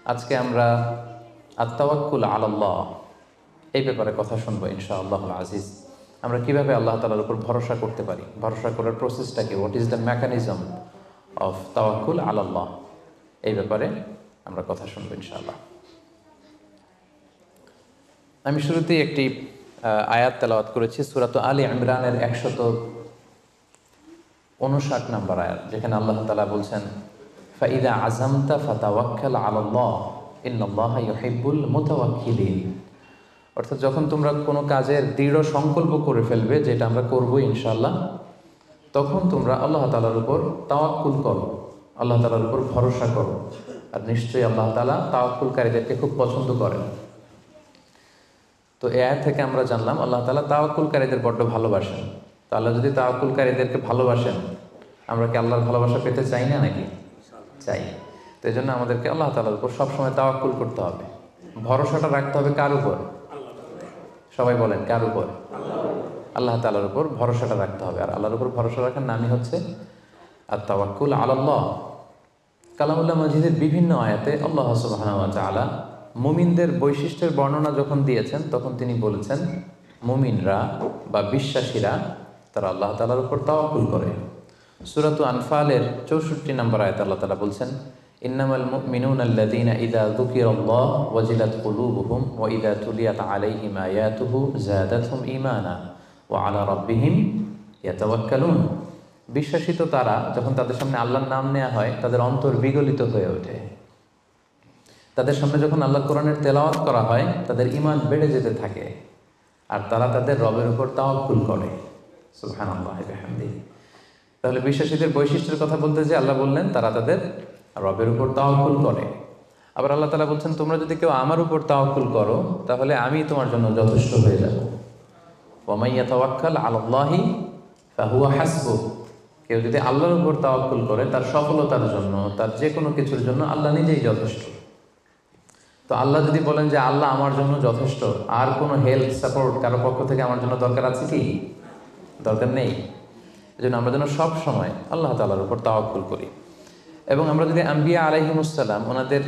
আজকে আমরা আত-তাওয়াক্কুল আলাল্লাহ এই ব্যাপারে কথা শুনবো ইনশাআল্লাহুল আজিজ। আমরা কিভাবে আল্লাহ তাআলার উপর ভরসা করতে পারি, ভরসা করার প্রসেসটা কি, what is the mechanism of তাওয়াক্কুল আলাল্লাহ, এই ব্যাপারে আমরা কথা শুনবো ইনশাআল্লাহ। আমি শুরুতেই একটি আয়াত তেলাওয়াত করেছি, সূরাত আলী ইমরানের 159 নম্বর আয়াত, যেখানে আল্লাহ তাআলা বলছেন ফাইদা আযামতা ফাতাওয়াক্কাল আলাল্লাহ ইন্নাল্লাহা ইউহিব্বুল মুতাওয়াক্কিলিন। অর্থাৎ যখন তোমরা কোনো কাজের দৃঢ় সংকল্প করে ফেলবে, যেটা আমরা করবো ইনশাআল্লাহ, তখন তোমরা আল্লাহ তাআলার উপর তাওয়াক্কুল করো, আল্লাহ তাআলার উপর ভরসা করো। আর নিশ্চয়ই আল্লাহ তাআলা তাওয়াক্কুলকারীদেরকে খুব পছন্দ করেন। তো এই আয়াত থেকে আমরা জানলাম আল্লাহ তাআলা তাওয়াক্কুলকারীদের বড্ড ভালোবাসেন। তো আল্লাহ যদি তাওয়াক্কুলকারীদেরকে ভালোবাসেন, আমরা কি আল্লাহর ভালোবাসা পেতে চাই না নাকি? চাই। তো এই জন্য আমাদেরকে আল্লাহ তাআলার উপর সবসময় তাওয়াক্কুল করতে হবে, ভরসাটা রাখতে হবে। কার উপর? সবাই বলেন, কার উপর? আল্লাহ তাআলার উপর ভরসাটা রাখতে হবে। আর আল্লাহর উপর ভরসা রাখার নামই হচ্ছে আত-তাওয়াক্কুল আলাল্লাহ। কালামুল্লাহ মাজিদের বিভিন্ন আয়াতে আল্লাহ সুবহানাহু ওয়া তাআলা মুমিনদের বৈশিষ্ট্যের বর্ণনা যখন দিয়েছেন, তখন তিনি বলেছেন মুমিনরা বা বিশ্বাসীরা তারা আল্লাহ তাআলার উপর তাওয়াক্কুল করে। সূরাত আনফালের 64 নম্বর আয়াতে আল্লাহ তাআলা বলছেন ইন্নামাল মুমিনুনা আল্লাযীনা ইযা যুকিরাল্লাহু ওয়াজিলাত কুলুবুহুম ওয়া ইযা তুলিয়াত আলাইহিম আয়াতুহু যাদাতহুম ঈমানা ওয়া আলা রাব্বিহিম ইয়াতাওয়াক্কালুন। বিশ্বাসী তো তারা, যখন তাদের সামনে আল্লাহর নাম নেওয়া হয় তাদের অন্তর বিগলিত হয়ে ওঠে। তাদের সামনে যখন আল্লাহর কোরআনের তেলাওয়াত করা হয় তাদের ঈমান বেড়ে যেতে থাকে, আর তারা তাদের রবের উপর তাওয়াক্কুল করে। সুবহানাল্লাহি ওয়া বিহামদিহি। তাহলে বিশ্বাসীদের বৈশিষ্ট্যের কথা বলতে যে আল্লাহ বললেন তারা তাদের রবের উপর তাওয়াক্কুল করে। আবার আল্লাহ তাআলা বলছেন তোমরা যদি কেউ আমার উপর তাওয়াক্কুল করো তাহলে আমি তোমার জন্য যথেষ্ট হয়ে যাব। ওয়া মান ইয়াতাওয়াক্কাল আলাল্লাহি ফাহুয়া হাসবুহ। কেউ যদি আল্লাহর উপর তাওয়াক্কুল করে তার সফলতার জন্য, তার যে কোনো কিছুর জন্য আল্লাহ নিজেই যথেষ্ট। তো আল্লাহ যদি বলেন যে আল্লাহ আমার জন্য যথেষ্ট, আর কোনো হেল্প সাপোর্ট কারো পক্ষ থেকে আমার জন্য দরকার আছে কি? দরকার নেই। এজন্য আমরা যেন সব সময় আল্লাহ তাআলার উপর তাওয়াক্কুল করি। এবং আমরা যদি আম্বিয়া আলাইহিমুসসালাম ওনাদের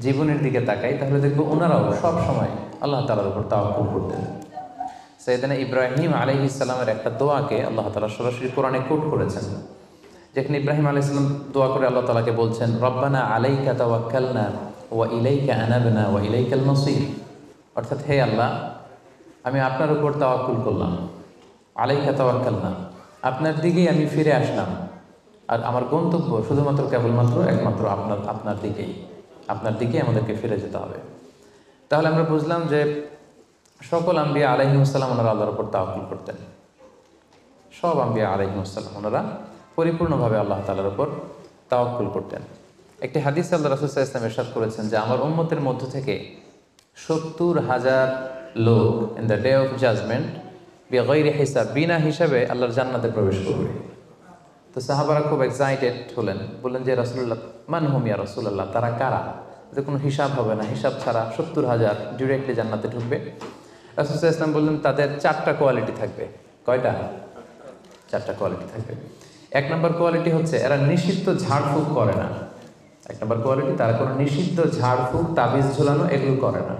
জীবনের দিকে তাকাই, তাহলে দেখব ওনারাও সব সময় আল্লাহ তাআলার উপর তাওয়াক্কুল করতেন। সাইয়েদনা ইব্রাহিম আলাইহিস সালামের একটা দোয়াকে আল্লাহ তাআলা সরাসরি কোরআনে কোট করেছেন, যেখানে ইব্রাহিম আলাইহিস সালাম দোয়া করে আল্লাহ তাআলাকে বলছেন রব্বানা আলাইকা তাওয়াক্কালনা ওয়া ইলাইকা আনাবনা ওয়া ইলাইকাল মাসির। অর্থাৎ হে আল্লাহ, আমি আপনার উপর তাওয়াক্কুল করলাম, আলাইকা তাওয়াক্কালনা, আপনার দিকেই আমি ফিরে আসলাম, আর আমার গন্তব্য শুধুমাত্র কেবলমাত্র একমাত্র আপনার দিকেই আমাদেরকে ফিরে যেতে হবে। তাহলে আমরা বুঝলাম যে সকল আম্বিয়া আলাইহিমুসসালাম ওনারা আল্লাহর উপর তাওয়াক্কুল করতেন। সব আম্বিয়া আলাইহিমুসসালাম ওনারা পরিপূর্ণভাবে আল্লাহ তাআলার উপর তাওয়াক্কুল করতেন। একটি হাদিস আল্লাহ রাসূল সাল্লাল্লাহু আলাইহি ওয়াসাল্লাম ইরশাদ করেছেন যে আমার উম্মতের মধ্য থেকে 70,000 লোক in the day of judgement বিগাইরি হিসাব, বিনা হিসাবে আল্লাহর জান্নাতে প্রবেশ করবে। তো সাহাবারা খুব এক্সাইটেড হলেন, বললেন যে রাসূলুল্লাহ মান হুম ইয়া রাসূলুল্লাহ, তারা কারা? যে কোনো হিসাব হবে না, হিসাব ছাড়া 70,000 ডিরেক্টলি জান্নাতে ঢুকবে। রাসূল সাল্লাল্লাহু আলাইহি ওয়াসাল্লাম বললেন তাদের 4টা কোয়ালিটি থাকবে। কয়টা? 4টা কোয়ালিটি থাকবে। 1 নম্বর কোয়ালিটি হচ্ছে এরা নিষিদ্ধ ঝাড়ফুঁক করে না। 1 নম্বর কোয়ালিটি, তারা কোনো নিষিদ্ধ ঝাড়ফুঁক, তাবিজ ঝুলানো এগুলো করে না।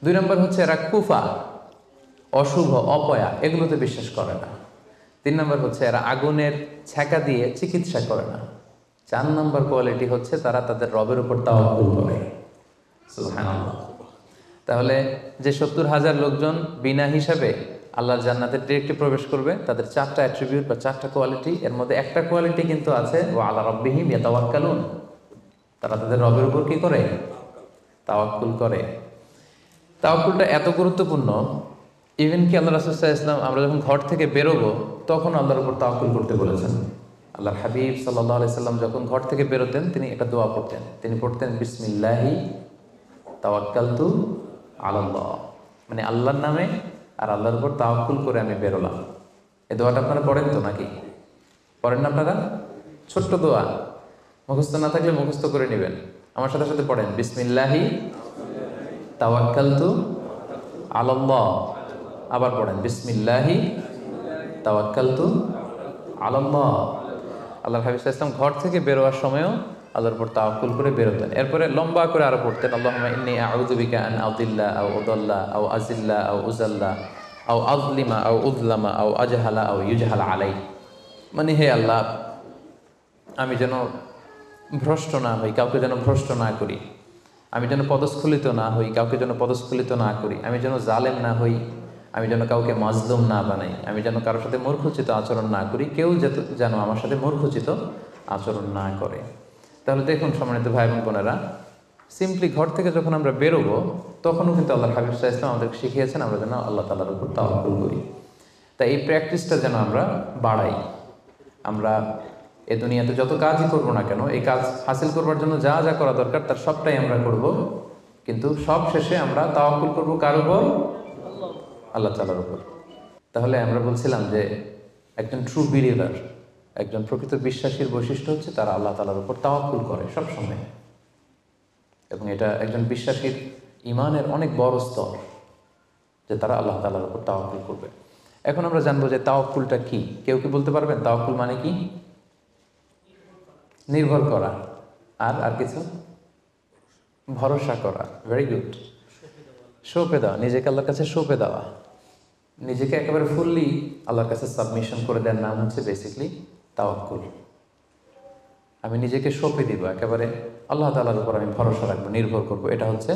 2 নম্বর হচ্ছে এরা কুফা, অশুভ, অপয়া এগুলোতে বিশ্বাস করে না। 3 নম্বর হচ্ছে এরা আগুনের ছ্যাঁকা দিয়ে চিকিৎসা করে না। 4 নম্বর কোয়ালিটি হচ্ছে তারা তাদের রবের উপর তাওয়াক্কুল করে। সুবহানাল্লাহ। তাহলে যে 70,000 লোকজন বিনা হিসাবে আল্লাহর জান্নাতে ডিরেক্টলি প্রবেশ করবে, তাদের 4টা অ্যাট্রিবিউট বা 4টা কোয়ালিটি, এর মধ্যে একটা কোয়ালিটি কিন্তু আছে ওয়া আলা রাব্বিহিম ইয়াতাওয়াক্কালুন, তারা তাদের রবের উপর কি করে? তাওয়াক্কুল করে। তাওয়াক্কুলটা এত গুরুত্বপূর্ণ, ইভেন কি আল্লাহ রাসূল সাল্লাল্লাহু আলাইহি ওয়াসাল্লাম আমরা যখন ঘর থেকে বেরোবো তখন আল্লাহর উপর তাওয়াক্কুল করতে বলেছেন। আল্লাহর হাবিব সাল্লাল্লাহু আলাইহি সাল্লাম যখন ঘর থেকে বেরোতেন তিনি একটা দোয়া পড়তেন। তিনি পড়তেন বিসমিল্লাহি তাওয়াক্কালতু আলাল্লাহ, মানে আল্লাহর নামে আর আল্লাহর উপর তাওয়াক্কুল করে আমি বেরোলাম। এই দোয়াটা আপনারা পড়েন তো নাকি? পড়েন না আপনারা? ছোট্ট দোয়া, মুখস্থ না থাকলে মুখস্থ করে নেবেন। আমার সাথে সাথে পড়েন বিসমিল্লাহি তাওয়াক্কালতু আলাল্লাহ। আবার পড়েন বিসমিল্লাহি তাওয়াক্কালতু আলাল্লাহ। আল্লাহর হাবিব সাল্লাল্লাহু আলাইহি ওয়াসাল্লাম ঘর থেকে বেরোয়ার সময়ও আল্লাহর উপর তাওয়াক্কুল করে বেরোতেন। এরপরে লম্বা করে আরো পড়তেন, আল্লাহুম্মা ইন্নী আউযু বিকা আন আযিল্লা আও উযাল্লা আও আজিল্লা আও উযাল্লা আও আযলিমা আও উযলামা আও আজহালা আও ইউজহালা আলাই। মানে হে আল্লাহ, আমি যেন ভ্রষ্ট না হই, কাউকে যেন ভ্রষ্ট না করি, আমি যেন পদস্খলিত না হই, কাউকে যেন পদস্খলিত না করি, আমি যেন জালেম না হই, আমি যেন কাউকে মাজলুম না বানাই, আমি যেন কারোর সাথে মূর্খোচিত আচরণ না করি, কেউ যেন আমার সাথে মূর্খোচিত আচরণ না করে। তাহলে দেখুন সম্মানিত ভাই এবং বোনেরা, সিম্পলি ঘর থেকে যখন আমরা বেরোবো তখনও কিন্তু আল্লাহ হাবিব সাল্লাল্লাহু আলাইহি ওয়াসাল্লাম আমাদেরকে শিখিয়েছেন আমরা যেন আল্লাহ তাআলার উপর তাওয়াক্কুল করি। তাই এই প্র্যাকটিসটা যেন আমরা বাড়াই। আমরা এ দুনিয়াতে যত কাজই করবো না কেন, এই কাজ হাসিল করবার জন্য যা যা করা দরকার তার সবটাই আমরা করব, কিন্তু সব শেষে আমরা তাওয়াক্কুল করব কার উপর? আল্লাহ তাআলার উপর। তাহলে আমরা বলছিলাম যে একজন ট্রু বিলিভার, একজন প্রকৃত বিশ্বাসীর বৈশিষ্ট্য হচ্ছে তারা আল্লাহ তাআলার উপর তাওয়াক্কুল করে সবসময়, এবং এটা একজন বিশ্বাসীর ঈমানের অনেক বড় স্তর যে তারা আল্লাহ তাআলার উপর তাওয়াক্কুল করবে। এখন আমরা জানবো যে তাওয়াক্কুলটা কি। কেউ কি বলতে পারবেন তাওয়াক্কুল মানে কি? নির্ভর করা, আর কিছু? ভরসা করা। Very good. সঁপে দেওয়া, নিজেকে আল্লাহর কাছে সঁপে দেওয়া, নিজেকে একেবারে ফুললি আল্লাহর কাছে সাবমিশন করে দেওয়ার নাম হচ্ছে বেসিকলি তাওয়াক্কুল। আমি নিজেকে সঁপে দিব, একেবারে আল্লাহ তাআলার উপর আমি ভরসা রাখবো, নির্ভর করব, এটা হচ্ছে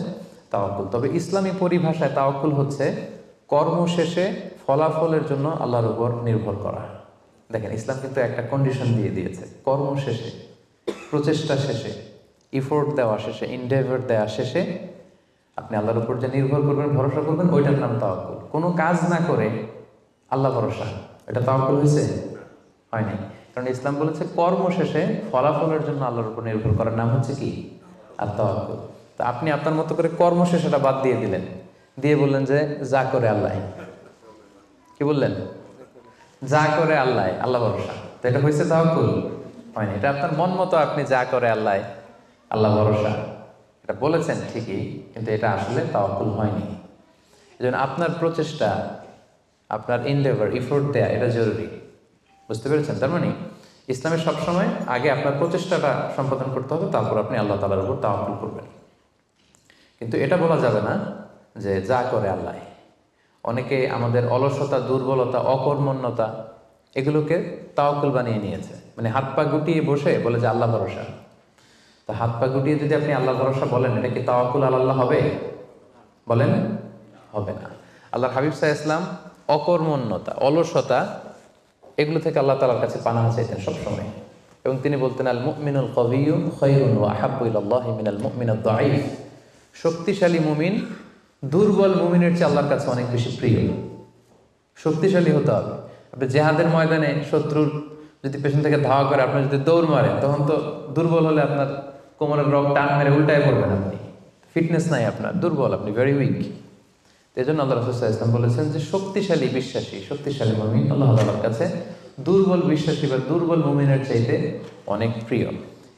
তাওয়াক্কুল। তবে ইসলামী পরিভাষায় তাওয়াক্কুল হচ্ছে কর্ম শেষে ফলাফলের জন্য আল্লাহর উপর নির্ভর করা। দেখেন, ইসলাম কিন্তু একটা কন্ডিশন দিয়ে দিয়েছে, কর্ম শেষে, প্রচেষ্টা শেষে, ইফোর্ট দেওয়া শেষে, ইনডেভার দেওয়া শেষে আপনি আল্লাহর উপর যে নির্ভর করবেন, ভরসা করবেন, ওইটার নাম তাওয়াক্কুল। কোনো কাজ না করে আল্লাহ ভরসা, এটা তাওয়াক্কুল হয়েছে? হয়নি। কারণ ইসলাম বলেছে কর্ম শেষে ফলাফলের জন্য আল্লাহর উপর নির্ভর করার নাম হচ্ছে কি? আর তাওয়াক্কুল। তা আপনি আপনার মতো করে কর্ম শেষেটা বাদ দিয়ে দিলেন, দিয়ে বললেন যে যা করে আল্লাহ। কি বললেন? যা করে আল্লাহ, আল্লাহ ভরসা। তো এটা হয়েছে তাওয়াক্কুল? হয়নি। এটা আপনার মন মতো আপনি যা করে আল্লাহ, আল্লাহ ভরসা, এটা বলেছেন ঠিকই, কিন্তু এটা আসলে তাওয়াক্কুল হয়নি। এজন্য আপনার প্রচেষ্টা, আপনার ইনডেভার, ইফোর্ট দেয়া, এটা জরুরি। বুঝতে পেরেছেন? তার মানে ইসলামের সবসময় আগে আপনার প্রচেষ্টাটা সম্পাদন করতে হবে, তারপর আপনি আল্লাহ তাআলার উপর তাওয়াক্কুল করবেন। কিন্তু এটা বলা যাবে না যে যা করে আল্লাহ। অনেকে আমাদের অলসতা, দুর্বলতা, অকর্মণ্যতা এগুলোকে তাওয়াক্কুল বানিয়ে নিয়েছে। মানে হাত পা গুটিয়ে বসে বলে যে আল্লাহ ভরসা। তা হাত পা গুটিয়ে যদি আপনি আল্লাহ ভরসা বলেন, এটা কি তাওয়াক্কুল আল্লাহ হবে? বলেন, হবে না। আল্লাহর হাবিব সাল্লাল্লাহু আলাইহি ওয়াসাল্লাম অকর্মণ্যতা, অলসতা এগুলো থেকে আল্লাহ তাআলার কাছে পানাহ চাইতেন সবসময়, এবং তিনি বলতেন আল মুমিনুল কবিয়্যু খায়রুন ওয়া আহাব্বু ইলাল্লাহি মিনাল মুমিনিদ দাঈফ। শক্তিশালী মুমিন দুর্বল মুমিনের চেয়ে আল্লাহর কাছে অনেক বেশি প্রিয়। শক্তিশালী হতে হবে। আপনি জেহাদের ময়দানে শত্রুর যদি পেছন থেকে ধাওয়া করে আপনি যদি দৌড় মারেন, তখন তো দুর্বল হলে আপনার কোমরের রগ টান মেরে উল্টায় পড়বেন, আপনি ফিটনেস নাই, আপনার দুর্বল, আপনি ভেরি উইক। এই জন্য আল্লাহ রাসূল সাল্লাল্লাহু আলাইহি ওয়াসাল্লাম বলেছেন যে শক্তিশালী বিশ্বাসী, শক্তিশালী মুমিন আল্লাহ তাআলার কাছে দুর্বল বিশ্বাসী বা দুর্বল মুমিনের চাইতে অনেক প্রিয়।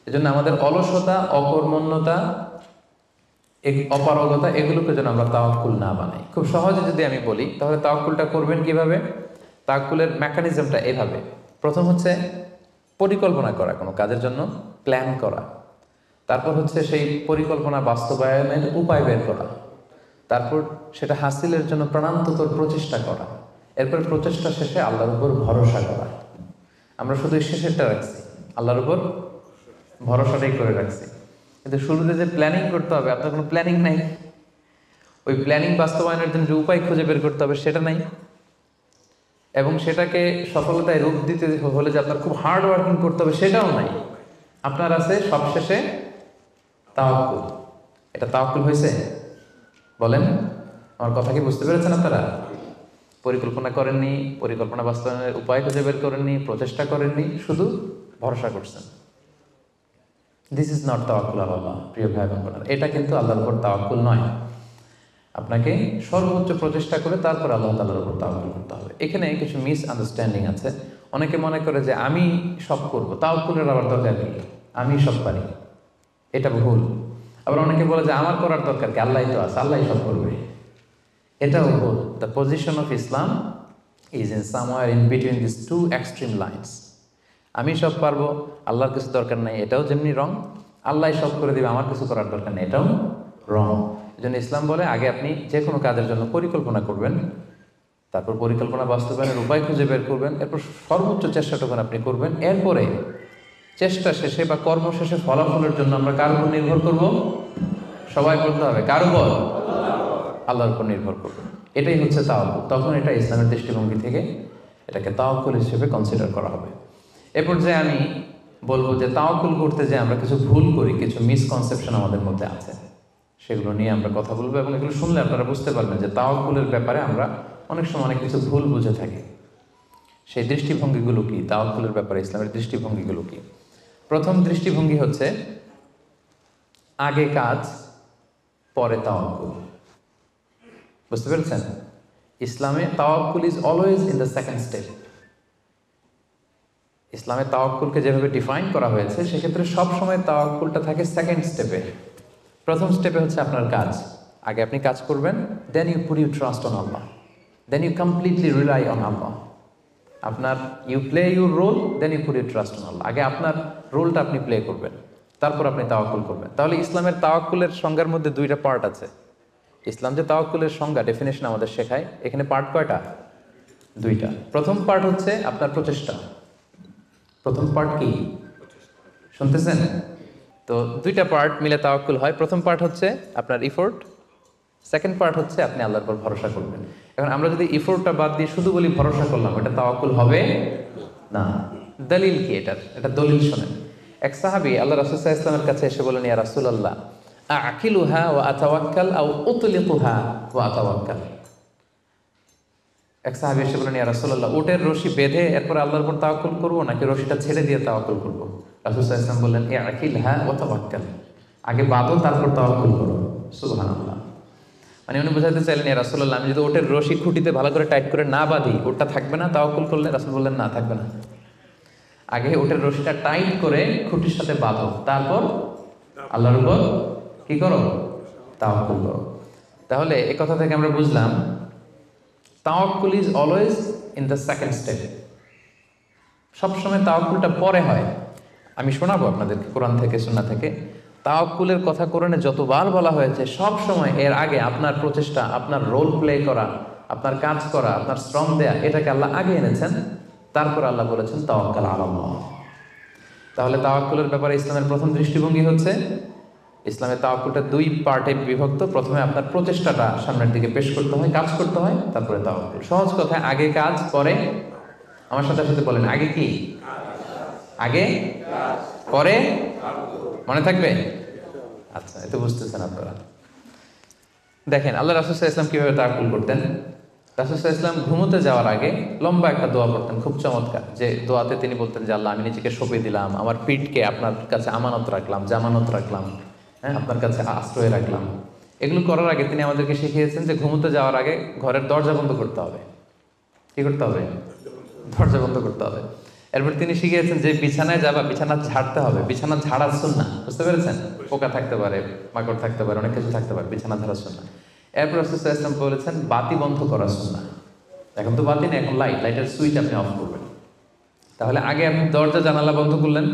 এজন্য আমাদের অলসতা, অকর্মণ্যতা, অপারগতা এগুলোকে যেন আমরা তাওয়াক্কুল না বানাই। খুব সহজে যদি আমি বলি, তাহলে তাওয়াক্কুলটা করবেন কিভাবে? তাওয়াক্কুলের মেকানিজমটা এভাবে। প্রথম হচ্ছে পরিকল্পনা করা, কোনো কাজের জন্য প্ল্যান করা। তারপর হচ্ছে সেই পরিকল্পনা বাস্তবায়নের উপায় বের করা। তারপর সেটা হাসিলের জন্য প্রাণান্তকর প্রচেষ্টা করা। এরপর প্রচেষ্টা শেষে আল্লাহর উপর ভরসা করা। আমরা শুধু শেষেরটা রাখছি, আল্লাহর উপর ভরসাটাই করে রাখছি, কিন্তু শুরুতে যে প্ল্যানিং করতে হবে, আপনার কোনো প্ল্যানিং নাই। ওই প্ল্যানিং বাস্তবায়নের জন্য যে উপায় খুঁজে বের করতে হবে সেটা নাই, এবং সেটাকে সফলতায় রূপ দিতে হলে যে আপনার খুব হার্ড ওয়ার্কিং করতে হবে সেটাও নাই। আপনার আছে সবশেষে তাওয়াক্কুল। এটা তাওয়াক্কুল হয়েছে? বলেন, আমার কথা কি বুঝতে পেরেছেন আপনারা? পরিকল্পনা করেননি, পরিকল্পনা বাস্তবায়নের উপায় খুঁজে বের করেননি, প্রচেষ্টা করেননি, শুধু ভরসা করছেন। দিস ইজ নট তাওয়াক্কুল আল্লাহ। প্রিয় ভাই বোনেরা, এটা কিন্তু আল্লাহর উপর তাওয়াক্কুল নয়। আপনাকে সর্বোচ্চ প্রচেষ্টা করে তারপর আল্লাহ তাআলার উপর তাওয়াক্কুল করতে হবে। এখানে কিছু মিস আন্ডারস্ট্যান্ডিং আছে। অনেকে মনে করে যে আমি সব করব, তাওয়াক্কুলের আবার দরকার কি, আমি সব পারি, এটা ভুল। আবার অনেকে বলে যে আমার করার দরকার কি, আল্লাহই তো আছে, আল্লাহই সব করবে, এটাও ভুল। The position of Islam is in somewhere in between this two extreme lines. আমি সব পারবো, আল্লাহর কিছু দরকার নাই, এটাও যেমনি রং, আল্লাহ সব করে দিবে, আমার কিছু করার দরকার নেই, এটাও রং। এই জন্য ইসলাম বলে আগে আপনি যে কোনো কাজের জন্য পরিকল্পনা করবেন, তারপর পরিকল্পনা বাস্তবায়নের উপায় খুঁজে বের করবেন, এরপর সর্বোচ্চ চেষ্টাটুকু আপনি করবেন। এরপরে চেষ্টা শেষে বা কর্ম শেষে ফলাফলের জন্য আমরা কার উপর নির্ভর করব? সবাই বলতে হবে কার উপর? আল্লাহর উপর নির্ভর করব। এটাই হচ্ছে তাওয়াক্কুল। তখন এটা ইসলামের দৃষ্টিভঙ্গি থেকে এটাকে তাওয়াক্কুল হিসেবে কনসিডার করা হবে। এরপর যে আমি বলবো যে তাওয়াক্কুল করতে যে আমরা কিছু ভুল করি, কিছু মিসকনসেপশন আমাদের মধ্যে আছে, সেগুলো নিয়ে আমরা কথা বলবো এবং এগুলো শুনলে আপনারা বুঝতে পারবেন যে তাওয়াক্কুলের ব্যাপারে আমরা অনেক সময় অনেক কিছু ভুল বুঝে থাকি। সেই দৃষ্টিভঙ্গিগুলো কি? তাওয়াক্কুলের ব্যাপারে ইসলামের দৃষ্টিভঙ্গিগুলো কি? প্রথম দৃষ্টিভঙ্গি হচ্ছে আগে কাজ পরে তাওয়াক্কুল। বুঝতে পেরেছেন? ইসলামে তাওয়াক্কুল is always in the second step. ইসলামে তাওয়াক্কুলকে যেভাবে ডিফাইন করা হয়েছে সেক্ষেত্রে সবসময় তাওয়াক্কুলটা থাকে সেকেন্ড স্টেপে। প্রথম স্টেপে হচ্ছে আপনার কাজ, আগে আপনি কাজ করবেন, then you put your trust on Allah, then you completely rely on Allah. আপনার you play your role, then you put your trust on Allah. আগে আপনার রোলটা আপনি প্লে করবেন, তারপর আপনি তাওয়াক্কুল করবেন। তাহলে ইসলামের তাওয়াক্কুলের সংজ্ঞার মধ্যে দুইটা পার্ট আছে। ইসলাম যে তাওয়াক্কুলের সংজ্ঞা ডেফিনেশন আমাদের শেখায়, এখানে পার্ট কয়টা? দুইটা। প্রথম পার্ট হচ্ছে আপনার প্রচেষ্টা। প্রথম পার্ট কি শুনতেছেন? তো দুইটা পার্ট মিলে তাওয়াক্কুল হয়। প্রথম পার্ট হচ্ছে আপনার ইফোর্ট, সেকেন্ড পার্ট হচ্ছে আপনি আল্লাহর উপর ভরসা করবেন। এখন আমরা যদি ইফোর্টটা বাদ দিয়ে শুধু বলি ভরসা করলাম, এটা তাওয়াক্কুল হবে না। দলিল কি এটার? এটা দলিল শোনেন। এক সাহাবী আল্লাহ রাসূল সাল্লাল্লাহু আলাইহি ওয়াসাল্লামের কাছে এসে বলেন, ইয়া রাসূলুল্লাহ আকিলুহা ওয়া আতাওয়াক্কাল আও উতলিকুহা ওয়া আতাওয়াক্কাল। এক সাহাবী এসে বলেন, ইয়া রাসূলুল্লাহ উটের রশি বেঁধে এরপর আল্লাহর উপর তাওয়াক্কুল করব নাকি রশিটা ছেড়ে দিয়ে তাওয়াক্কুল করব? রাসূল সাল্লাল্লাহু আলাইহি ওয়াসাল্লাম বললেন, ইয়া আকিলহা ওয়া তাওয়াক্কাল, আগে বাঁধো তারপর তাওয়াক্কুল করো। সুবহানাল্লাহ। মানে উনি বোঝাতে চাইলেন, ইয়া রাসূলুল্লাহ আমি যদি ওটের রশি খুঁটিতে ভালো করে টাইট করে না বাঁধি ওটা থাকবে না তাওয়াক্কুল করলে? রাসূল বললেন, না থাকবে না। আগে ওটের রশিটা টাইট করে খুঁটির সাথে বাঁধো, তারপর আল্লাহর উপর কি করো? তাওয়াক্কুল করো। তাহলে এই কথা থেকে আমরা বুঝলাম তাওয়াক্কুল is always in the second step. সবসময় তাওয়াক্কুলটা পরে হয়। আমি শোনাবো আপনাদেরকে কোরআন থেকে সুন্নাহ থেকে। তাওয়াক্কুলের কথা কোরআনে যতবার বলা হয়েছে সব সময় এর আগে আপনার প্রচেষ্টা, আপনার রোল প্লে করা, আপনার কাজ করা, আপনার শ্রম দেয়া, এটাকে আল্লাহ আগে এনেছেন, তারপর আল্লাহ বলেছেন তাওয়াক্কাল আলাল্লাহ। তাহলে তাওয়াক্কুলের ব্যাপারে ইসলামের প্রথম দৃষ্টিভঙ্গি হচ্ছে ইসলামের তাওয়াক্কুলটা দুই পার্টে বিভক্ত। প্রথমে আপনার প্রচেষ্টাটা সামনের দিকে পেশ করতে হয়, কাজ করতে হয়, তারপরে তাওয়াক্কুল। সহজ কথায় আগে কাজ পরে, আমার সাথে সাথে বলেন আগে কি? আগে পরে, মনে থাকবে? আচ্ছা, এত বুঝতেছেন আপনারা। দেখেন আল্লাহ রাসূল সাল্লাল্লাহু আলাইহি ওয়াসাল্লাম কিভাবে তাওয়াক্কুল করতেন। রাসূল সাল্লাল্লাহু আলাইহি ওয়াসাল্লাম ঘুমোতে যাওয়ার আগে লম্বা একটা দোয়া পড়তেন, খুব চমৎকার। যে দোয়াতে তিনি বলতেন যে আল্লাহ আমি নিজেকে সঁপে দিলাম, আমার পিঠকে আপনার কাছে আমানত রাখলাম, জামানত রাখলাম, হ্যাঁ আপনার কাছে আশ্রয় রাখলাম। এগুলো করার আগে তিনি আমাদেরকে শিখিয়েছেন যে ঘুমোতে যাওয়ার আগে ঘরের দরজা বন্ধ করতে হবে। কি করতে হবে? দরজা বন্ধ করতে হবে। এরপর তিনি শিখিয়েছেন যে বিছানায় যাবা, বিছানা ঝাড়তে হবে। বিছানা ঝাড়ার সুন্নাহ, বুঝতে পেরেছেন? পোকা থাকতে পারে, মাকড় থাকতে পারে, অনেক কিছু থাকতে পারে, বিছানা ঝাড়ার সুন্নাহ। এরপর রাসূল সাল্লাল্লাহু আলাইহি ওয়াসাল্লাম বলেছেন বাতি বন্ধ করার সুন্নাহ। এখন তো বাতি নেই, এখন লাইটের সুইচ আপনি অফ করবেন। তাহলে আগে আপনি দরজা জানালা বন্ধ করলেন,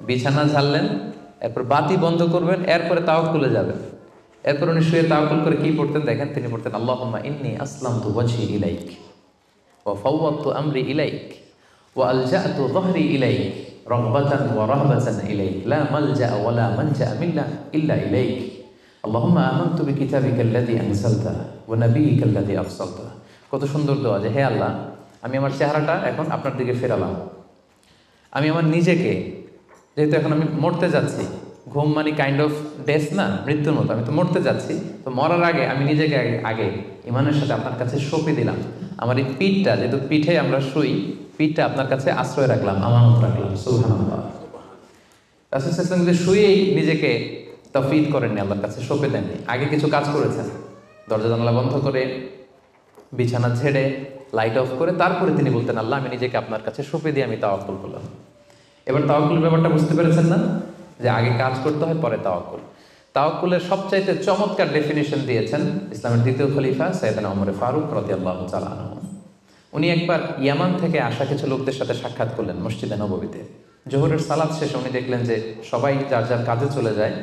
বিছানা ঝাড়লেন, এরপর বাতি বন্ধ করবেন, এরপরে তাওয়াক্কুলে যাবেন। এরপর উনি শুয়ে তাওয়াক্কুল করে কি পড়তেন দেখেন, তিনি পড়তেন আল্লাহুম্মা ইন্নী আসলামতু ওয়াজহি ইলাইক ওয়া ফাওয়াদতু আমরি ইলাইক ওয়া আলজা'তু যহরি ইলাইক রাগবাতান ওয়া রাহবাতান ইলাইক লা মালজা'a ওয়া লা মানজা'a মিন্না ইল্লা ইলাইক আল্লাহুম্মা আমানতু বিকিতাবিকাল্লাযী আনজালতা ওয়া নাবিয়্যিকাল্লাযী আরসালতা। কত সুন্দর দোয়া যে হে আল্লাহ আমি আমার চেহারাটা এখন আপনার দিকে ফেরালাম। আমি আমার নিজেকে, যেহেতু এখন আমি মরতে যাচ্ছি, ঘুম মানে কাইন্ড অফ ডেথ না, মৃত্যুর মতো, আমি তো মরতে যাচ্ছি, তো মরার আগে আমি নিজেকে আগে ইমানের সাথে আপনার কাছে সঁপে দিলাম। আমার এই পিঠটা, যেহেতু পিঠে আমরা শুই, পিঠটা আপনার কাছে আশ্রয় রাখলাম, আমানত রাখলাম। সুবহানাল্লাহ। রাসূল সাল্লাল্লাহু আলাইহি ওয়াসাল্লাম শুয়েই নিজেকে তাফওয়ীদ করেননি, আল্লাহর কাছে সঁপে দেননি, আগে কিছু কাজ করেছেন। দরজা জানালা বন্ধ করে, বিছানা ঝেড়ে, লাইট অফ করে, তারপরে তিনি বলতেন আল্লাহ আমি নিজেকে আপনার কাছে সঁপে দিয়ে আমি তাওয়াক্কুল করলাম। এবার তাওয়াক্কুলের ব্যাপারটা বুঝতে পেরেছেন না, যে আগে কাজ করতে হয় পরে তাওয়াক্কুল। তাওয়াক্কুলের সবচাইতে চমৎকার ডেফিনিশন দিয়েছেন ইসলামের দ্বিতীয় খলিফা সাইয়েদনা ওমর ফারুক রাদিয়াল্লাহু তাআলা আনহু। উনি একবার ইয়ামান থেকে আসা কিছু লোকদের সাথে সাক্ষাৎ করলেন মসজিদে নববীতে। জোহরের সালাত শেষে উনি দেখলেন যে সবাই যার যার কাজে চলে যায়,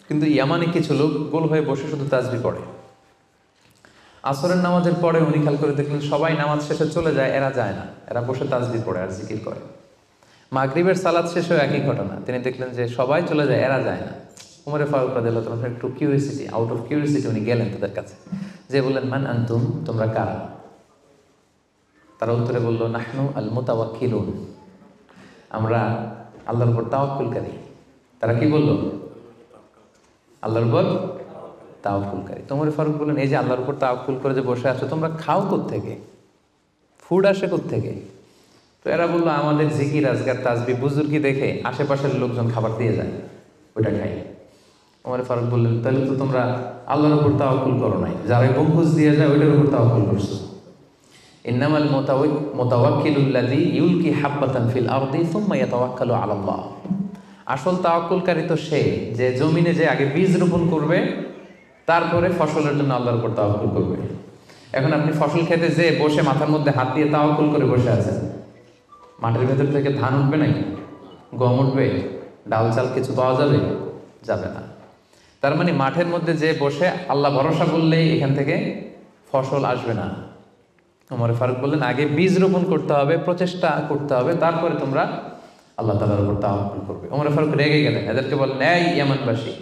কিন্তু ইয়ামানি কিছু লোক গোল হয়ে বসে শুধু তাসবিহ পড়ে। আসরের নামাজের পরে উনি খেয়াল করে দেখলেন সবাই নামাজ শেষে চলে যায়, এরা যায় না, এরা বসে তাসবিহ পড়ে আর জিকির করে। মাগরিবের সালাত শেষেও একই ঘটনা, তিনি দেখলেন যে সবাই চলে যায়, এরা যায় না। উমরে ফারুক রাদিয়াল্লাহু তাআলা একটু কিউরিয়াসিটি, আউট অফ কিউরিয়াসিটি উনি গেলেন তাদের কাছে, যে বললেন মান আনতুম, তোমরা কারা? তারা উত্তরে বলল নাহনু আল মুতাওয়াক্কিলুন, আমরা আল্লাহর উপর তাওয়াক্কুলকারী। তারা কি বলল? আল্লাহর উপর তাওয়াক্কুলকারী। উমরে ফারুক বললেন এই যে আল্লাহর উপর তাওয়াক্কুল করে যে বসে আছো, তোমরা খাও কোত্থেকে? ফুড আসে কোত্থেকে? তো এরা বললো আমাদের জিকির আজকার তাসবিহ বুজুর্গি দেখে আশেপাশের লোকজন খাবার দিয়ে যায়, ওইটা খাই। ওমর ফারুক বললেন তাহলে তো তোমরা আল্লাহর উপর তাওয়াক্কুল করো নাই, যারা গম্বুজ দিয়ে যায় ওইটার উপর তাওয়াক্কুল করছো। ইন্নামাল মুতাওয়াক্কিলুল্লাযী ইউলকি হাব্বাতান ফিল আরদি সুম্মা ইয়াতাওয়াক্কালু আলাল্লাহ। আসল তাওয়াক্কুলকারী তো সে যে জমিনে যে আগে বীজ রোপণ করবে, তারপরে ফসলের জন্য আল্লাহর উপর তাওয়াক্কুল করবে। এখন আপনি ফসল খেতে যে বসে মাথার মধ্যে হাত দিয়ে তাওয়াক্কুল করে বসে আছেন, মাটির ভেতর থেকে ধান উঠবে নাকি? গম উঠবে? ডাল চাল কিছু পাওয়া যাবে? যাবে না। তার মানে মাঠের মধ্যে যে বসে আল্লাহ ভরসা করলেই এখান থেকে ফসল আসবে না। ওমর ফারুক বললেন আগে বীজ রোপণ করতে হবে, প্রচেষ্টা করতে হবে, তারপরে তোমরা আল্লাহ তাআলার উপর তাওয়াক্কুল করবে। ওমর ফারুক রেগে গেলেন, এদেরকে বললেন এই ইয়ামানবাসী,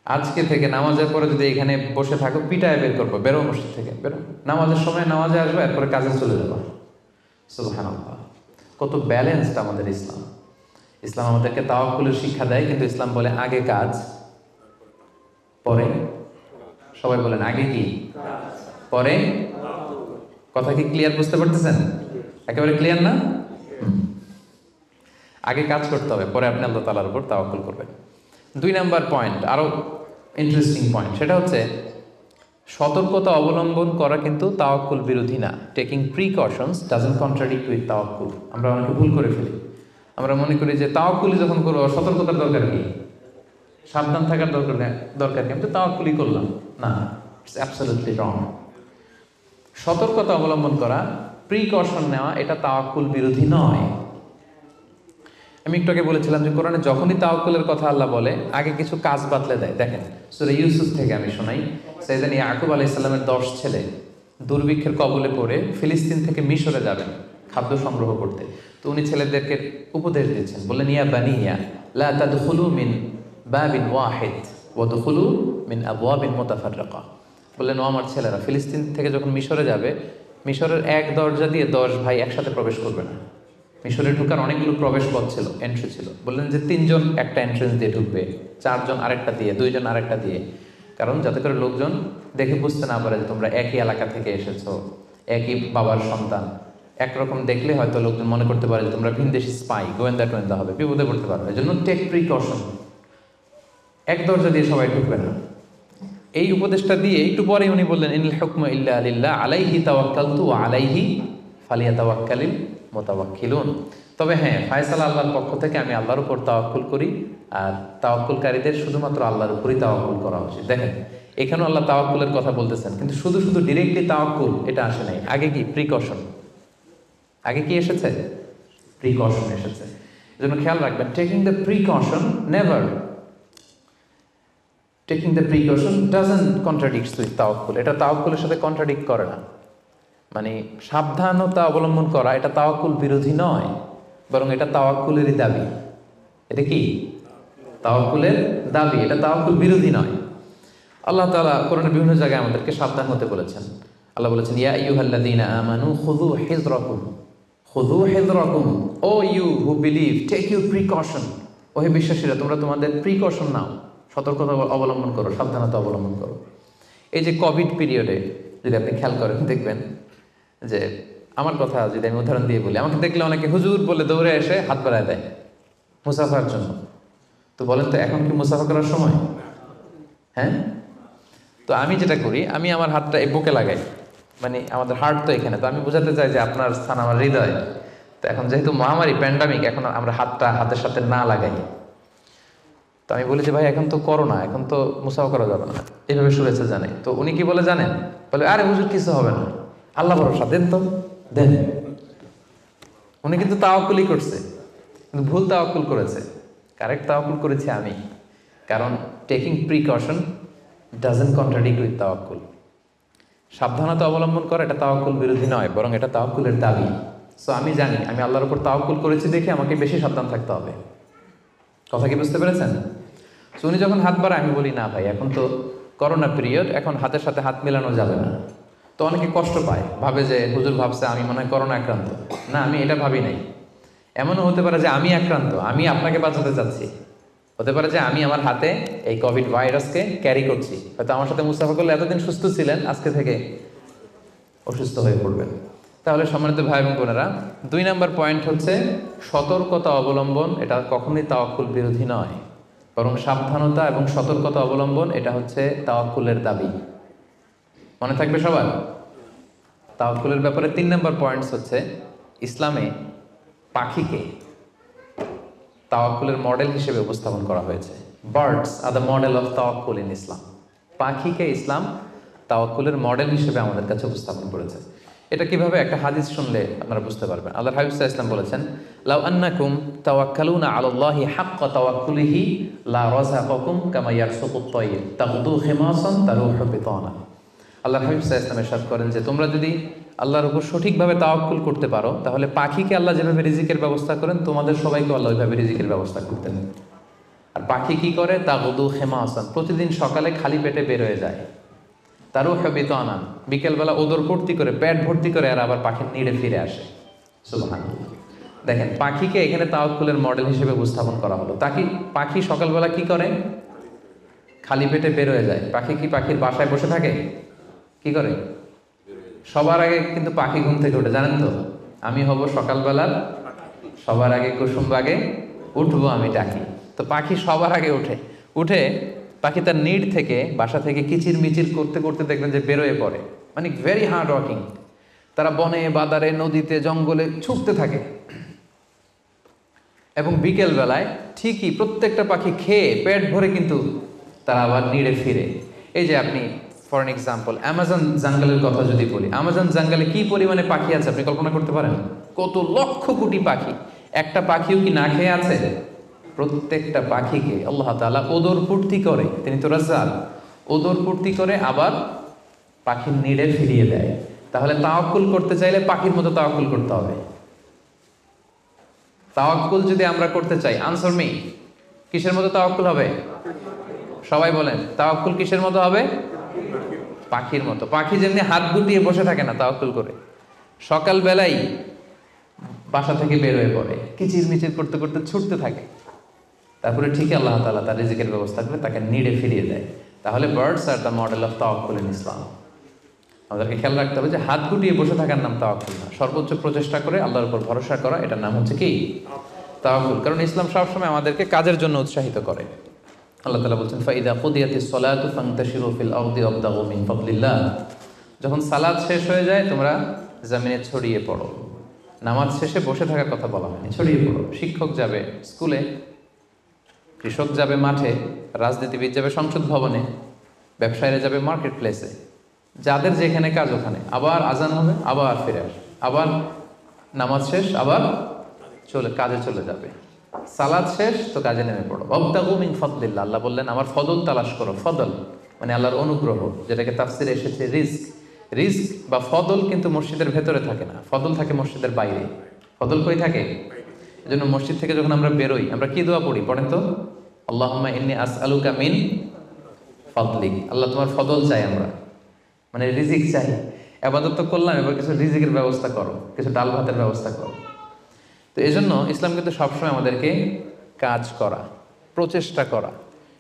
আজকে থেকে নামাজের পরে যদি এখানে বসে থাকো পিটায় বের করবো, বেরো মসজিদ থেকে, বেরো। নামাজের সময় নামাজে আসবে, এরপরে কাজে চলে যাবো। সুবহানাল্লাহ, কত ব্যালেন্সড আমাদের ইসলাম। ইসলাম আমাদেরকে তাওয়াক্কুলের শিক্ষা দেয়, কিন্তু ইসলাম বলে আগে কাজ পরে। সবাই বলেন আগে কি পরে? কথা কি ক্লিয়ার বুঝতে পারতেছেন? একেবারে ক্লিয়ার না? আগে কাজ করতে হবে, পরে আপনি আল্লাহ তাআলার উপর তাওয়াক্কুল করবেন। 2 নাম্বার পয়েন্ট, আরো ইন্টারেস্টিং পয়েন্ট, সেটা হচ্ছে সতর্কতা অবলম্বন করা কিন্তু তাওয়াক্কুল বিরোধী না। Taking precautions doesn't contradict with তাওয়াক্কুল। আমরা অনেকে ভুল করে ফেলি, আমরা মনে করি যে তাওয়াক্কুলই যখন করবো সতর্কতার দরকার কি, সাবধান থাকার দরকার কি, আমি তো তাওয়াক্কুলই করলাম। না, ইটস অ্যাবসলিউটলি রং। সতর্কতা অবলম্বন করা, প্রিকশন নেওয়া, এটা তাওয়াক্কুল বিরোধী নয়। আমি একটু আগে বলেছিলাম যে কোরআনে যখনই তাওয়াক্কুলের কথা আল্লাহ বলে আগে কিছু কাজ বাতলে দেয়। দেখেন সূরা ইউসুফ থেকে আমি শোনাই, সাইয়েদনা ইয়াকুব আলাইহিস সালামের 10 ছেলে দুর্ভিক্ষের কবলে পড়ে ফিলিস্তিন থেকে মিশরে যাবেন খাদ্য সংগ্রহ করতে। তো উনি ছেলেদেরকে উপদেশ দিয়েছেন, বললেন ইয়া বানিয়া লা তাদখুলু মিন বাবিন ওয়াহিদ ওয়া দুখুলু মিন আবওয়াবিন মুতাফাররিকা। বললেন ও আমার ছেলেরা, ফিলিস্তিন থেকে যখন মিশরে যাবে, মিশরের এক দরজা দিয়ে 10 ভাই একসাথে প্রবেশ করবে না। মিশরে ঢুকার অনেকগুলো প্রবেশ পথ ছিল, এন্ট্রি ছিল। বললেন যে 3 জন একটা এন্ট্রেন্স দিয়ে ঢুকবে, 4 জন আরেকটা দিয়ে, 2 জন আরেকটা দিয়ে, কারণ যাতে করে লোকজন দেখে বুঝতে না পারে যে তোমরা একই এলাকা থেকে এসেছো, একই বাবার সন্তান। একরকম দেখলে হয়তো লোকজন মনে করতে পারে যে তোমরা ভিনদেশি স্পাই, গোয়েন্দা হবে, বিপদে পড়তে পারবে। এই জন্য টেক প্রিকশন, এক দরজা দিয়ে সবাই ঢুকবে না। এই উপদেশটা দিয়ে একটু পরেই উনি বললেন ইনিল হুকমু ইল্লা লিল্লাহ আলাইহি তাওয়াক্কালতু ওয়া আলাইহি ফালিয়াতাওয়াক্কালিল মুতাওয়াক্কিলুন। তবে হ্যাঁ, ফায়সালা আল্লাহর পক্ষ থেকে, আমি আল্লাহর উপর তাওয়াক্কুল করি, আর তাওয়াক্কুলকারীদের শুধুমাত্র আল্লাহর উপরই তাওয়াক্কুল করা উচিত। দেখেন এখানেও আল্লাহ তাওয়াক্কুলের কথা বলতেছেন, কিন্তু শুধু ডিরেক্টলি তাওয়াক্কুল এটা আসে নাই, আগে কি প্রিকশন। আগে কি এসেছে? প্রিকশন এসেছে। এজন্য খেয়াল রাখবেন, taking the precaution never, taking the precaution doesn't contradicts with তাওয়াক্কুল। এটা তাওয়াক্কুলের সাথে কন্ট্রাডিক্ট করে না। মানে সাবধানতা অবলম্বন করা এটা তাওয়াক্কুল বিরোধী নয়, বরং এটা তাওয়াক্কুলেরই দাবি। এটা কি? তাওয়াক্কুলের দাবি, এটা তাওয়াক্কুল বিরোধী নয়। আল্লাহ তাআলা কোরআনের বিভিন্ন জায়গায় আমাদেরকে সাবধান হতে বলেছেন। আল্লাহ বলেছেন ইয়া আইয়ুহাল্লাযীনা আমানু খুযু হিযরাকুম, খুযু হিযরাকুম, O you who believe take your precaution. ও হে বিশ্বাসীরা, তোমরা তোমাদের প্রিকশন নাও, সতর্কতা অবলম্বন করো, সাবধানতা অবলম্বন করো। এই যে কোভিড পিরিয়ডে যদি আপনি খেয়াল করেন, দেখবেন যে আমার কথা যদি আমি উদাহরণ দিয়ে বলি, আমাকে দেখলে অনেকে হুজুর বলে দৌড়ে এসে হাত বাড়ায় দেয় মুসাফার জন্য। তো বলেন তো এখন কি মুসাফা করার সময়? হ্যাঁ, তো আমি যেটা করি, আমি আমার হাতটা এই বুকে লাগাই, মানে আমাদের হার্ট তো এখানে, তো আমি বোঝাতে চাই যে আপনার স্থান আমার হৃদয়। তো এখন যেহেতু মহামারী প্যান্ডামিক, এখন আমরা হাতটা হাতের সাথে না লাগাই। তো আমি বলি যে ভাই এখন তো করোনা, এখন তো মুসাফা করা যাবে না, এইভাবে শুনেছে জানে। তো উনি কি বলে জানেন? বলে আরে হুজুর কিছু হবে না, আল্লাহ ভরসা, দেন তো দেন। উনি কিন্তু তাওয়াক্কুলই করছে। কিন্তু ভুল তাওয়াক্কুল করেছে, কারেক্ট তাওয়াক্কুল করেছি আমি। কারণ taking precaution doesn't contradict with তাওয়াক্কুল। সাবধানতা অবলম্বন করা এটা তাওয়াক্কুল বিরোধী নয়, বরং এটা তাওয়াক্কুলের দাবি। সো আমি জানি আমি আল্লাহর উপর তাওয়াক্কুল করেছি দেখে আমাকে বেশি সাবধান থাকতে হবে। কথা কি বুঝতে পেরেছেন? সো উনি যখন হাত বাড়ায় আমি বলি না ভাই, এখন তো করোনা পিরিয়ড, এখন হাতের সাথে হাত মেলানো যাবে না। তো অনেকে কষ্ট পায়, ভাবে যে হুজুর ভাবছে আমি মনে হয় করোনা আক্রান্ত। না, আমি এটা ভাবি নাই। এমনও হতে পারে যে আমি আক্রান্ত, আমি আপনাকে বাঁচাতে চাচ্ছি। হতে পারে যে আমি আমার হাতে এই কোভিড ভাইরাসকে ক্যারি করছি। হয়তো আমার সাথে মুস্তাফা করলে এতদিন সুস্থ ছিলেন, আজকে থেকে অসুস্থ হয়ে পড়বেন। তাহলে সম্মানিত ভাই এবং বোনেরা, 2 নম্বর পয়েন্ট হচ্ছে সতর্কতা অবলম্বন। এটা কখনোই তাওয়াক্কুল বিরোধী নয়, বরং সাবধানতা এবং সতর্কতা অবলম্বন এটা হচ্ছে তাওয়াক্কুলের দাবি। মনে থাকবে সবার? তাওয়াক্কুলের ব্যাপারে 3 নম্বর পয়েন্টস হচ্ছে ইসলামে পাখিকে তাওয়াক্কুলের মডেল হিসেবে উপস্থাপন করা হয়েছে। Birds are the model of তাওয়াক্কুল ইন ইসলাম। পাখিকে ইসলাম তাওয়াক্কুলের মডেল হিসেবে আমাদের কাছে উপস্থাপন করেছে। এটা কিভাবে? একটা হাদিস শুনলে আপনারা বুঝতে পারবেন। আল্লাহর হাবিব সাল্লাল্লাহু আলাইহি ওয়াসাল্লাম বলেছেন, লাউ আন্নাকুম তাওয়াক্কালুনা আলাল্লাহি হাক্কা তাওয়াক্কুলিহি লা রাযাকাকুম কামা ইয়ারসুকুত তায়র তাগদু খিমাসান তারুহু বিতানা। আল্লাহর হাবিব সাল্লাল্লাহু আলাইহি ওয়াসাল্লাম ইরশাদ করেন যে তোমরা যদি আল্লাহর উপর সঠিকভাবে তাওয়াক্কুল করতে পারো, তাহলে পাখিকে আল্লাহ যেভাবে রিজিকের ব্যবস্থা করেন তোমাদের সবাইকে আল্লাহ ওইভাবে রিজিকের ব্যবস্থা করতেন। আর পাখি কি করে? তাগদু খিমাসান, প্রতিদিন সকালে খালি পেটে বের হয়ে যায়। তারুহু বিতানা, বিকেলবেলা ওদর ভর্তি করে, পেট ভর্তি করে, আর আবার পাখির নিড়ে ফিরে আসে। সুবহানাল্লাহ। দেখেন, পাখিকে এখানে তাওয়াক্কুলের মডেল হিসেবে উপস্থাপন করা হলো। পাখি সকালবেলা কি করে? খালি পেটে বের হয়ে যায়। পাখি কি পাখির বাসায় বসে থাকে? কি করে? সবার আগে কিন্তু পাখি ঘুম থেকে ওঠে, জানেন তো? আমি হব সকালবেলার সবার আগে, কুসুম বাগে উঠবো আমি ডাকি। তো পাখি সবার আগে উঠে পাখি তার নিড থেকে, বাসা থেকে কিচির মিচির করতে করতে দেখবেন যে বেরোয় পড়ে। মানে ভেরি হার্ড ওয়ার্কিং। তারা বনে, বাদারে, নদীতে, জঙ্গলে ছুটতে থাকে। এবং বিকেল বেলায় ঠিকই প্রত্যেকটা পাখি খেয়ে পেট ভরে কিন্তু তারা আবার নিড়ে ফিরে। এই যে আপনি ফর এন এক্সাম্পল অ্যামাজন জঙ্গলের কথা যদি বলি, অ্যামাজন জঙ্গলে কি পরিমাণে পাখি আছে আপনি কল্পনা করতে পারেন? কত লক্ষ কোটি পাখি। একটা পাখিও কি না খেয়ে আছে? প্রত্যেকটা পাখিকে আল্লাহ তাআলা ওদর পূর্তি করে, তিনি তো রাজ্জাক, ওদর পূর্তি করে আবার পাখির নিড়ে ফিরিয়ে দেয়। তাহলে তাওয়াক্কুল করতে চাইলে পাখির মতো তাওয়াক্কুল করতে হবে। তাওয়াক্কুল যদি আমরা করতে চাই, আনসার মি, কিসের মতো তাওয়াক্কুল হবে? সবাই বলেন, তাওয়াক্কুল কিসের মতো হবে? পাখির মতো। পাখি যেমনি হাত গুটিয়ে বসে থাকে না তাওয়াক্কুল করে, সকাল বেলাই বাসা থেকে বের হয়ে পড়ে, কিচির মিচির করতে করতে ছুটতে থাকে, তারপরে ঠিক আল্লাহ তাআলা তার রিজিকের ব্যবস্থা করে তাকে নিড়ে ফিরিয়ে দেয়। তাহলে birds are the model of তাওয়াক্কুল ইন ইসলাম। আমাদেরকে খেয়াল রাখতে হবে যে হাত গুটিয়ে বসে থাকার নাম তাওয়াক্কুল না, সর্বোচ্চ প্রচেষ্টা করে আল্লাহর উপর ভরসা করা, এটার নাম হচ্ছে কি? তাওয়াক্কুল। কারণ ইসলাম সবসময় আমাদেরকে কাজের জন্য উৎসাহিত করে। আল্লাহ তাআলা বলছেন, ফাইদা কুদিয়াতিস সালাতু ফান্তাশিরু ফিল আরদি ওয়াবতাগু মিন ফাদলিল্লাহ। যখন সালাত শেষ হয়ে যায় তোমরা জমিনে ছড়িয়ে পড়ো। নামাজ শেষে বসে থাকার কথা বলা হয়নি, ছড়িয়ে পড়ো। শিক্ষক যাবে স্কুলে, কৃষক যাবে মাঠে, রাজনীতিবিদ যাবে সংসদ ভবনে, ব্যবসায়ীরা যাবে মার্কেট প্লেসে, যাদের যেখানে কাজ ওখানে। আবার আজান হবে, আবার ফিরে আসবে, আবার নামাজ শেষ, আবার কাজে চলে যাবে। সালাত শেষ তো কাজে নেমে পড়ো। ওয়াবতাগু মিন ফাদলিল্লাহ, আল্লাহ বললেন আমার ফদল তালাশ করো। ফদল মানে আল্লাহর অনুগ্রহ, যেটাকে তাফসিরে এসেছে রিজক। রিজক বা ফদল কিন্তু মসজিদের ভেতরে থাকে না, ফদল থাকে মসজিদের বাইরে। ফদল কই থাকে? এজন্য মসজিদ থেকে যখন আমরা বেরোই আমরা কি দোয়া পড়ি? পড়েন তো, আল্লাহুম্মা ইন্নী আসআলুকা মিন ফাদলিক। আল্লাহ তোমার ফদল চাই আমরা, মানে রিজিক চাই। ইবাদত তো করলাম, এবার কিছু রিজিকের ব্যবস্থা করো, কিছু ডাল ভাতের ব্যবস্থা করো। তো এজন্য ইসলাম কিন্তু সবসময় আমাদেরকে কাজ করা, প্রচেষ্টা করা,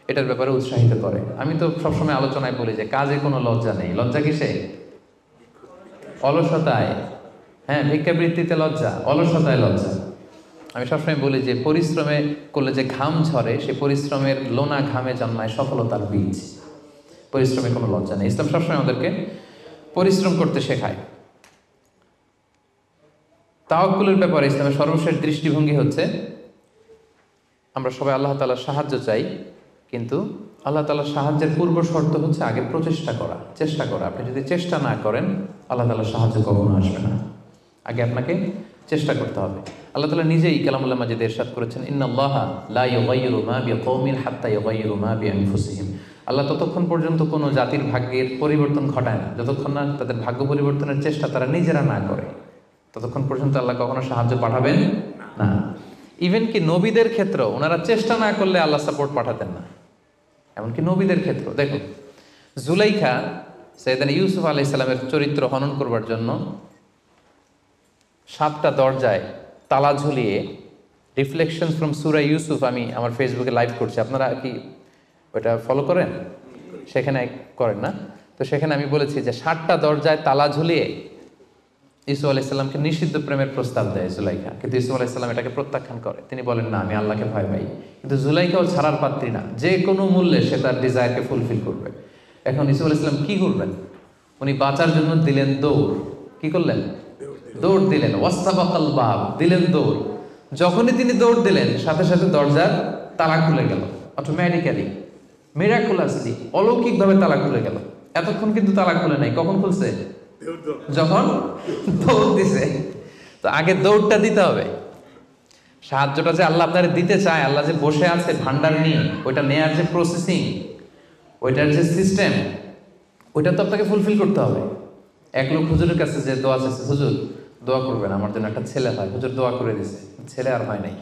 এটার ব্যাপারে উৎসাহিত করে। আমি তো সবসময় আলোচনায় বলি যে কাজে কোনো লজ্জা নেই। লজ্জা কিসে? অলসতায়। হ্যাঁ, ভিক্ষাবৃত্তিতে লজ্জা, অলসতায় লজ্জা। আমি সবসময় বলি যে পরিশ্রমে করলে যে ঘাম ঝরে, সে পরিশ্রমের লোনা ঘামে জন্মায় সফলতার বীজ। পরিশ্রমে কোনো লজ্জা নেই। ইসলাম সবসময় আমাদেরকে পরিশ্রম করতে শেখায়। তাওয়াক্কুলের ব্যাপারে ইসলামের সর্বশেষ দৃষ্টিভঙ্গি হচ্ছে আমরা সবাই আল্লাহ তাআলার সাহায্য চাই, কিন্তু আল্লাহ তাআলার সাহায্যের পূর্ব শর্ত হচ্ছে আগে প্রচেষ্টা করা, চেষ্টা করা। আপনি যদি চেষ্টা না করেন আল্লাহ তাআলার সাহায্য কখনো আসবে না। আগে আপনাকে চেষ্টা করতে হবে। আল্লাহ তাআলা নিজেই কালামুল্লাহ মাজিদে ইরশাদ করেছেন, ইন্নাল্লাহা লা ইউগাইয়িরু মা বিকওমিন হাত্তা ইউগাইয়িরু মা বিআনফুসিহিম। আল্লাহ ততক্ষণ পর্যন্ত কোনো জাতির ভাগ্যের পরিবর্তন ঘটায় না যতক্ষণ না তাদের ভাগ্য পরিবর্তনের চেষ্টা তারা নিজেরা না করে, ততক্ষণ পর্যন্ত আল্লাহ কখনো সাহায্য পাঠাবেন না। ইভেন কি নবীদের ক্ষেত্রে ওনারা চেষ্টা না করলে আল্লাহ সাপোর্ট পাঠাতেন না, এমনকি নবীদের ক্ষেত্রে। দেখুন, জুলাইখা সাইয়েদনা ইউসুফ আলাইহিস সালামের চরিত্র হনন করবার জন্য 7টা দরজায় তালা ঝুলিয়ে, রিফ্লেকশন ফ্রম সূরা ইউসুফ আমি আমার ফেসবুকে লাইভ করছি, আপনারা কি ওটা ফলো করেন? সেখানে করেন না? তো সেখানে আমি বলেছি যে 7টা দরজায় তালা ঝুলিয়ে ইউসুফ আলাইহিস সালামকে নিষিদ্ধ প্রেমের প্রস্তাব দেয় জুলাইখা, কিন্তু ইউসুফ আলাইহিস সালাম এটাকে প্রত্যাখ্যান করে। তিনি বলেন, না, আমি আল্লাহকে ভয় পাই। কিন্তু জুলাইখাও ছাড়ার পাত্রী না, যে কোনো মূল্যে সে তার ডিজায়ারকে ফুলফিল করবে। এখন ইউসুফ আলাইহিস সালাম কি করবেন? উনি বাঁচার জন্য দিলেন দৌড়। কি করলেন? দৌড় দিলেন। ওয়াস্তাবাকাল বাব, দিলেন দৌড়। যখনই তিনি দৌড় দিলেন সাথে সাথে দরজার তালা খুলে গেল, অটোমেটিক্যালি, মিরাকুলাসলি, অলৌকিকভাবে তালা খুলে গেল। এতক্ষণ কিন্তু তালা খুলে নাই। কখন খুলছে? যখন দৌড় দিছে। তো আগে দৌড়টা দিতে হবে। সাহায্যটা যে আল্লাহ আপনারে দিতে চায়, আল্লাহ যে বসে আছে ভান্ডার নিয়ে, ওইটা নেয়ার যে প্রসেসিং, ওইটার যে সিস্টেম, ওইটা তো আপনাকে ফুলফিল করতে হবে। এক লোক হুজুরের কাছে যে দোয়া চাইছে, হুজুর দোয়া করবেন আমার জন্য একটা ছেলে হয়। হুজুর দোয়া করে দিছে, ছেলে আর হয় নাই।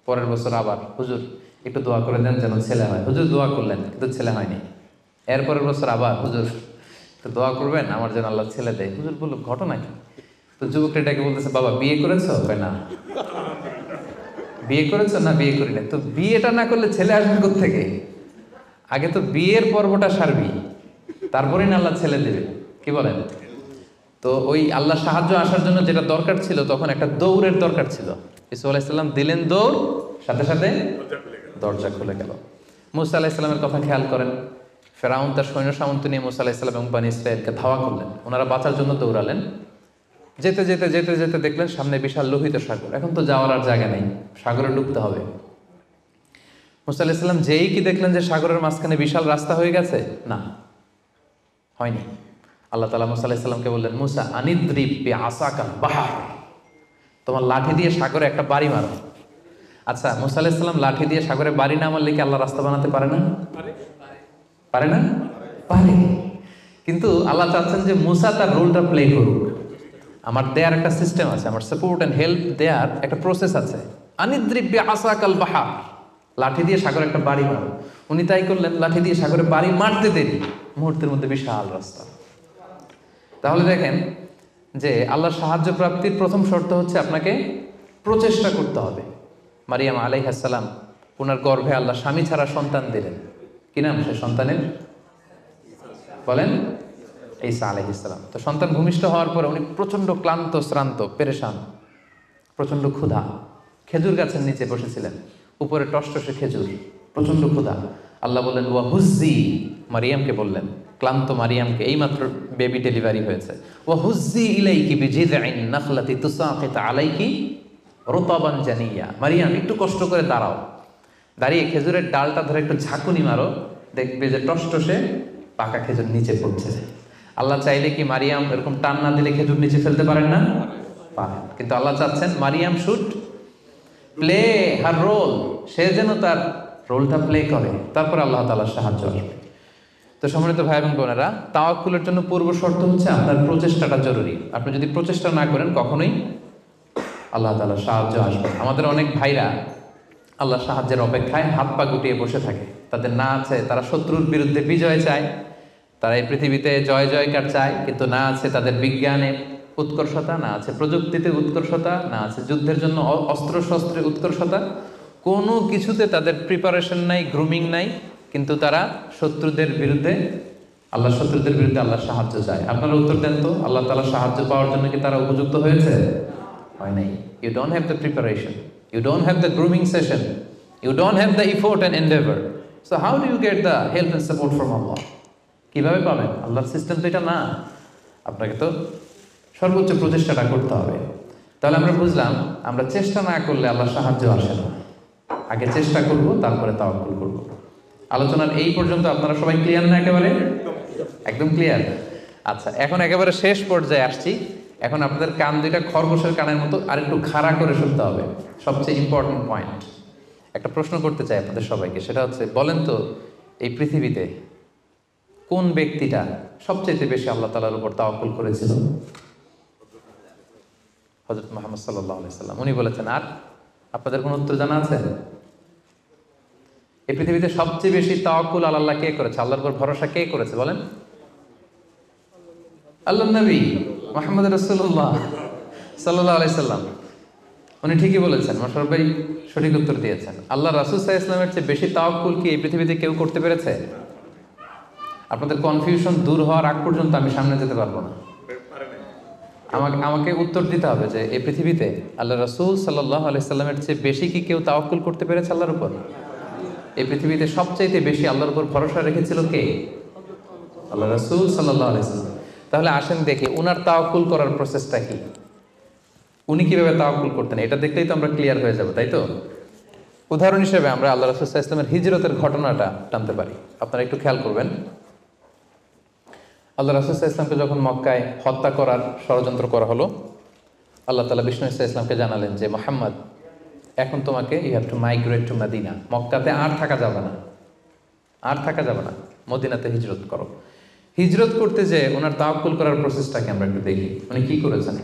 পরের বছর আবার, হুজুর একটু দোয়া করে দেন যেন ছেলে হয়। হুজুর দোয়া করলেন, কিন্তু ছেলে হয়নি। এরপরের বছর আবার, হুজুর তো দোয়া করবেন আমার যেন আল্লাহ ছেলে দেয়। হুজুর বলল, ঘটনা কি? তো যুবকটা এটাকে বলতেছে, বাবা বিয়ে করেছো? না। বিয়ে করেছো? না, বিয়ে করি না। তো বিয়েটা না করলে ছেলে আসবে কোত্থেকে? আগে তো বিয়ের পর্বটা সারবি, তারপরেই না আল্লাহ ছেলে দেবে। কি বলেন? তো ওই আল্লাহ সাহায্য আসার জন্য যেটা দরকার ছিল, তখন একটা দৌড়ের দরকার ছিল। ইসু আলাইহিস সালাম দিলেন দৌড়, সাথে সাথে দরজা খুলে গেল। মুসা আলাইহিস সালামের কথা খেয়াল করেন। ফেরাউন তার সৈন্য সামন্ত নিয়ে মুসা আলাইহিস সালাম এবং বনী ইসরাঈলকে ধাওয়া করলেন। ওনারা বাঁচার জন্য দৌড়ালেন। যেতে যেতে যেতে যেতে দেখলেন সামনে বিশাল লোহিত সাগর। এখন তো যাওয়ার আর জায়গা নেই, সাগরে ডুবতে হবে। মুসা আলাইহিস সালাম যেই কি দেখলেন যে সাগরের মাঝখানে বিশাল রাস্তা হয়ে গেছে, না, হয়নি। আল্লাহ তাআলা মুসা আলাইহিস সালামকে বললেন, মুসা আনিদ্রিব বিআসাকাল বাহর, তোমার লাঠি দিয়ে সাগরে একটা বাড়ি মারো। আচ্ছা, মুসা আলাইহিস সালাম লাঠি দিয়ে সাগরে বাড়ি না মারলে কি আল্লাহ রাস্তা বানাতে পারে না? পারে না? পারে। কিন্তু আল্লাহ চাচ্ছেন যে মুসা তার রোলটা প্লে করুক। আমার দেয়ার একটা সিস্টেম আছে, আমার সাপোর্ট এন্ড হেল্প দেয়ার একটা প্রসেস আছে। আনিদ্রিব বিআসাকাল বাহর, লাঠি দিয়ে সাগরে একটা বাড়ি মারো। উনি তাই করলেন, লাঠি দিয়ে সাগরে বাড়ি মারতে দেরি, মুহূর্তের মধ্যে বিশাল রাস্তা। তাহলে দেখেন যে আল্লাহর সাহায্য প্রাপ্তির প্রথম শর্ত হচ্ছে আপনাকে প্রচেষ্টা করতে হবে। মারিয়াম আলাইহিস সালাম, ওনার গর্ভে আল্লাহ স্বামী ছাড়া সন্তান দিলেন। কি নাম সে সন্তানের? বলেন, ঈসা আলাইহিস সালাম। তো সন্তান ভূমিষ্ঠ হওয়ার পরে উনি প্রচন্ড ক্লান্ত, শ্রান্ত, পেরেশান, প্রচন্ড ক্ষুধা। খেজুর গাছের নিচে বসেছিলেন, উপরে টসটসে খেজুর, প্রচন্ড ক্ষুধা। আল্লাহ বললেন, ওয়া হুজ্জি, মারিয়ামকে বললেন, ক্লান্ত মারিয়ামকে, এইমাত্র বেবি ডেলিভারি হয়েছে, ওয়া হুজ্জি ইলাইকি বিজিযআইন নাখলাতি তুসাকিত আলাইকি রুতাবান জানিয়া, মারিয়াম একটু কষ্ট করে দাঁড়াও, দাঁড়িয়ে খেজুরের ডালটা ধরে একটু ঝাঁকুনি মারো, দেখবে যে টসটসে পাকা খেজুর নিচে পড়ছে। আল্লাহ চাইলে কি মারিয়াম এরকম টান না দিলে খেজুর নিচে ফেলতে পারেন না? পারেন। কিন্তু আল্লাহ চাচ্ছেন Mariam should play her role, সে যেন তার রোলটা প্লে করে, তারপর আল্লাহ তাআলার সাহায্য আসবে। তো সম্মানিত ভাই এবং বোনেরা, তাওয়াক্কুলের জন্য পূর্ব শর্ত হচ্ছে আপনার প্রচেষ্টাটা জরুরি। আপনি যদি প্রচেষ্টা না করেন কখনোই আল্লাহ তাআলার সাহায্য আসবে। আমাদের অনেক ভাইরা আল্লাহর সাহায্যের অপেক্ষায় হাত পা গুটিয়ে বসে থাকে। তাদের না আছে তারা শত্রুর বিরুদ্ধে বিজয় চায়, তারা এই পৃথিবীতে জয় জয়কার চায়, কিন্তু না আছে তাদের বিজ্ঞানে উৎকর্ষতা, না আছে প্রযুক্তিতে উৎকর্ষতা, না আছে যুদ্ধের জন্য অস্ত্র শস্ত্রের উৎকর্ষতা, কোনো কিছুতে তাদের প্রিপারেশন নাই, গ্রুমিং নাই, কিন্তু তারা শত্রুদের বিরুদ্ধে আল্লাহর সাহায্য চায়। আপনারা উত্তর দেন তো, আল্লাহ তাআলার সাহায্য পাওয়ার জন্য কি তারা উপযুক্ত হয়েছে? হয় নাই। You don't have the preparation, you don't have the grooming session, you don't have the effort and endeavor, so how do you get the help and support from Allah? কিভাবে পাবেন? আল্লাহর সিস্টেম তো এটা না। আপনাকে তো সর্বোচ্চ প্রচেষ্টাটা করতে হবে। তাহলে আমরা বুঝলাম, আমরা চেষ্টা না করলে আল্লাহর সাহায্য আসে না। আগে চেষ্টা করব, তারপরে তাওয়াক্কুল করব। আলোচনার এই পর্যন্ত আপনারা সবাই ক্লিয়ার না? একেবারে একদম ক্লিয়ার। আচ্ছা, এখন একেবারে শেষ পর্যায়ে আসছি। এখন আপনাদের কান দুইটা খরগোশের কানের মতো আর একটু খাড়া করে শুনতে হবে, সবচেয়ে ইম্পর্টেন্ট পয়েন্ট। একটা প্রশ্ন করতে চাই আপনাদের সবাইকে, সেটা হচ্ছে বলেন তো এই পৃথিবীতে কোন ব্যক্তিটা সবচেয়ে বেশি আল্লাহ তাআলার উপর তাওয়াক্কুল করেছিল? হযরত মুহাম্মদ সাল্লাল্লাহু আলাইহি সাল্লাম। উনি বলেছেন। আর আপনাদের কোনো উত্তর জানা আছে? এই পৃথিবীতে সবচেয়ে বেশি তাওয়াক্কুল আল্লাহ কে করেছে, আল্লাহর উপর ভরসা কে করেছে বলেন? আল্লাহর নবী মুহাম্মদ রাসূলুল্লাহ সাল্লাল্লাহু আলাইহি সাল্লাম। উনি ঠিকই বলেছেন, মোশাররফ ভাই সঠিক উত্তর দিয়েছেন। আল্লাহ রাসূল সাল্লাল্লাহু আলাইহি ওয়াসাল্লামের চেয়ে বেশি তাওয়াক্কুল কি এই পৃথিবীতে কেউ করতে পেরেছে? আপনাদের কনফিউশন দূর হওয়ার আগ পর্যন্ত আমি সামনে যেতে পারবো না। আমাকে উত্তর দিতে হবে যে এই পৃথিবীতে আল্লাহ রাসূল সাল্লাল্লাহু আলাইহি সাল্লামের চেয়ে বেশি কি কেউ তাওয়াক্কুল করতে পেরেছে আল্লাহর উপর? এই পৃথিবীতে সবচাইতে বেশি আল্লাহর উপর ভরসা রেখেছিল কে? আল্লাহ রাসূল সাল্লাল্লাহু আলাইহি সাল্লাম। তাহলে আসেন দেখি উনার তাওয়াক্কুল করার প্রসেসটা কি, উনি কিভাবে তাওয়াক্কুল করতেন, এটা দেখলেই তো আমরা ক্লিয়ার হয়ে যাব, তাই তো? উদাহরণ হিসেবে আমরা আল্লাহ রাসূল সাল্লাল্লাহু আলাইহি ওয়াসাল্লামের হিজরতের ঘটনাটা টানতে পারি। আপনারা একটু খেয়াল করবেন। আল্লাহ রাসূল সাল্লাল্লাহু আলাইহি ওয়াসাল্লামকে যখন মক্কায় হত্যা করার ষড়যন্ত্র করা হলো, আল্লাহ তাআলা বিষ্ণু সাল্লাল্লাহু আলাইহি ওয়াসাল্লামকে জানালেন যে মুহাম্মদ, এখন তোমাকে you have to migrate to Medina. মক্কাতে আর থাকা যাবে না, আর থাকা যাবে না, মদিনাতে হিজরত করো। হিজরত করতে যে ওনার তাওয়াক্কুল করার প্রসেসটাকে আমরা একটু দেখি, উনি কি করেছেন।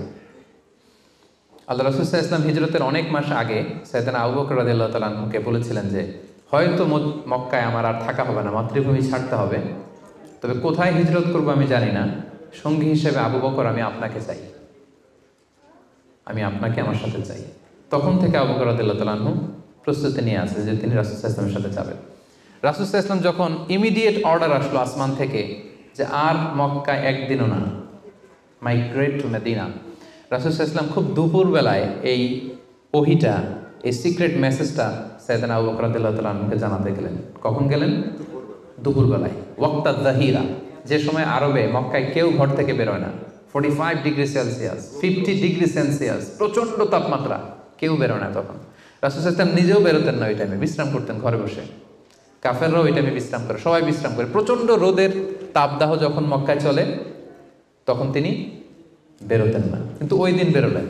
আল্লাহ রাসূল সাল্লাল্লাহু আলাইহি ওয়াসাল্লাম হিজরতের অনেক মাস আগে সাইয়েদনা আবু বকর রাদিয়াল্লাহু তাআলা আনহুকে বলেছিলেন যে হয়তো মক্কায় আমার আর থাকা হবে না, মাতৃভূমি ছাড়তে হবে, তবে কোথায় হিজরত করবো আমি জানি না, সঙ্গী হিসেবে আবু বকর আমি আপনাকে চাই, আমি আপনাকে আমার সাথে চাই। তখন থেকে আবু বকর রাদিয়াল্লাহু তাআলা আনহু প্রস্তুতি নিয়ে আছে যে তিনি রাসূল সাল্লাল্লাহু আলাইহি ওয়াসাল্লামের সাথে যাবেন। রাসূল সাল্লাল্লাহু আলাইহি ওয়াসাল্লাম যখন ইমিডিয়েট অর্ডার আসলো আসমান থেকে যে আর মক্কায় একদিনও না, মাইগ্রেট টু মদিনা, রাসূল সাল্লাল্লাহু আলাইহি ওয়াসাল্লাম খুব দুপুরবেলায় এই ওহীটা, এই সিক্রেট মেসেজটা সাইয়েদনা আবু বকর রাদিয়াল্লাহু তাআলা আনহুকে জানাতে গেলেন। কখন গেলেন? দুপুরবেলায়, ওয়াক্তা যাহিরা, যে সময় আরবে মক্কায় কেউ ঘর থেকে বেরোয় না। 45 ডিগ্রি সেলসিয়াস, 50 ডিগ্রি সেলসিয়াস, প্রচণ্ড তাপমাত্রা, কেউ বেরোয় না তখন। রাসূল সাল্লাল্লাহু আলাইহি ওয়াসাল্লাম নিজেও বেরোতেন না ওই টাইমে, বিশ্রাম করতেন ঘরে বসে। কাফেররাও ওই টাইমে বিশ্রাম করে, সবাই বিশ্রাম করে। প্রচণ্ড রোদের তাপদাহ যখন মক্কায় চলে তখন তিনি বেরোতেন না, কিন্তু ওই দিন বেরোলেন।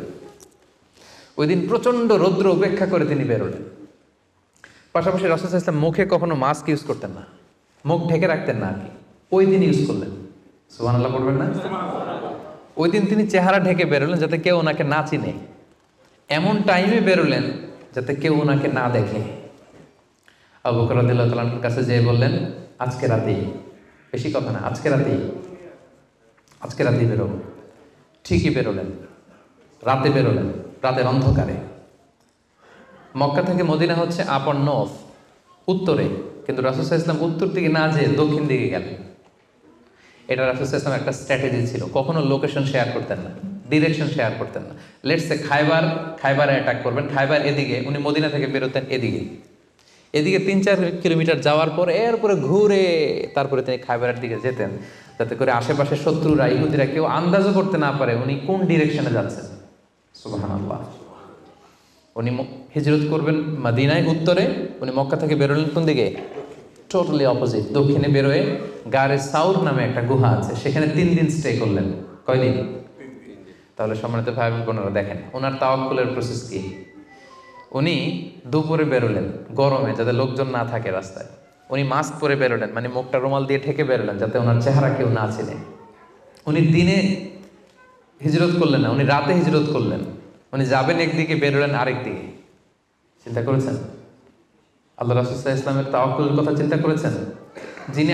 ওই দিন প্রচণ্ড রৌদ্র উপেক্ষা করে তিনি বেরোলেন। পাশাপাশি রাসূল সাল্লাল্লাহু আলাইহি ওয়াসাল্লাম মুখে কখনো মাস্ক ইউজ করতেন না, মুখ ঢেকে রাখতেন না আর কি, ওই দিন ইউজ করলেন। সুবহানাল্লাহ পড়বেন না? ওই দিন তিনি চেহারা ঢেকে বেরোলেন যাতে কেউ ওনাকে না চিনে, এমন টাইমে বেরোলেন যাতে কেউ ওনাকে না দেখে। আবু বকর রাদিয়াল্লাহু তাআলার কাছে যেয়ে বললেন, আজকে রাতেই, বেশি কথা না, আজকে রাতেই বেরোবো। ঠিকই বেরোলেন, রাতে বেরোলেন, রাতের অন্ধকারে। মক্কা থেকে মদিনা হচ্ছে আপ অন নর্থ, উত্তরে, কিন্তু রাসূল সাল্লাল্লাহু আলাইহি ওয়াসাল্লাম উত্তর দিকে না যেয়ে দক্ষিণ দিকে গেলেন। এটা রাসূল সাল্লাল্লাহু আলাইহি ওয়াসাল্লামের একটা স্ট্র্যাটেজি ছিল, কখনো লোকেশন শেয়ার করতেন না, ডিরেকশন শেয়ার করতেন না। লেটস সে খায়বারে অ্যাটাক করবেন, খায়বার এদিকে, উনি মদিনা থেকে বেরোতেন এদিকে 3-4 কিলোমিটার যাওয়ার পর এরপরে ঘুরে তারপরে তিনি খায়বারের দিকে যেতেন, যাতে করে আশেপাশে শত্রুরা, ইহুদিরা কেউ আন্দাজও করতে না পারে উনি কোন ডিরেকশনে যাচ্ছেন। সুবহানাল্লাহ। উনি হিজরত করবেন মদিনায় উত্তরে, উনি মক্কা থেকে বেরোলেন কোন দিকে? টোটালি অপোজিট, দক্ষিণে বেরোয় গারে সাউর নামে একটা গুহা আছে, সেখানে 3 দিন স্টে করলেন। কয়দিন? তাহলে সম্মানিত ভাই বোনেরা দেখেন ওনার তাওয়াক্কুলের প্রসেস কি। উনি দুপুরে বেরোলেন গরমে, যাতে লোকজন না থাকে রাস্তায়। উনি মাস্ক পরে বেরোলেন, মানে মুখটা রুমাল দিয়ে ঢেকে বেরোলেন যাতে ওনার চেহারা কেউ না চেনে। উনি দিনে হিজরত করলেন না, উনি রাতে হিজরত করলেন। উনি যাবেন একদিকে, বেরোলেন আরেক দিকে। চিন্তা করেছেন আল্লাহ রাসূল সাল্লাল্লাহু আলাইহি ওয়াসাল্লামের তাওয়াক্কুলের কথা? চিন্তা করেছেন? যিনি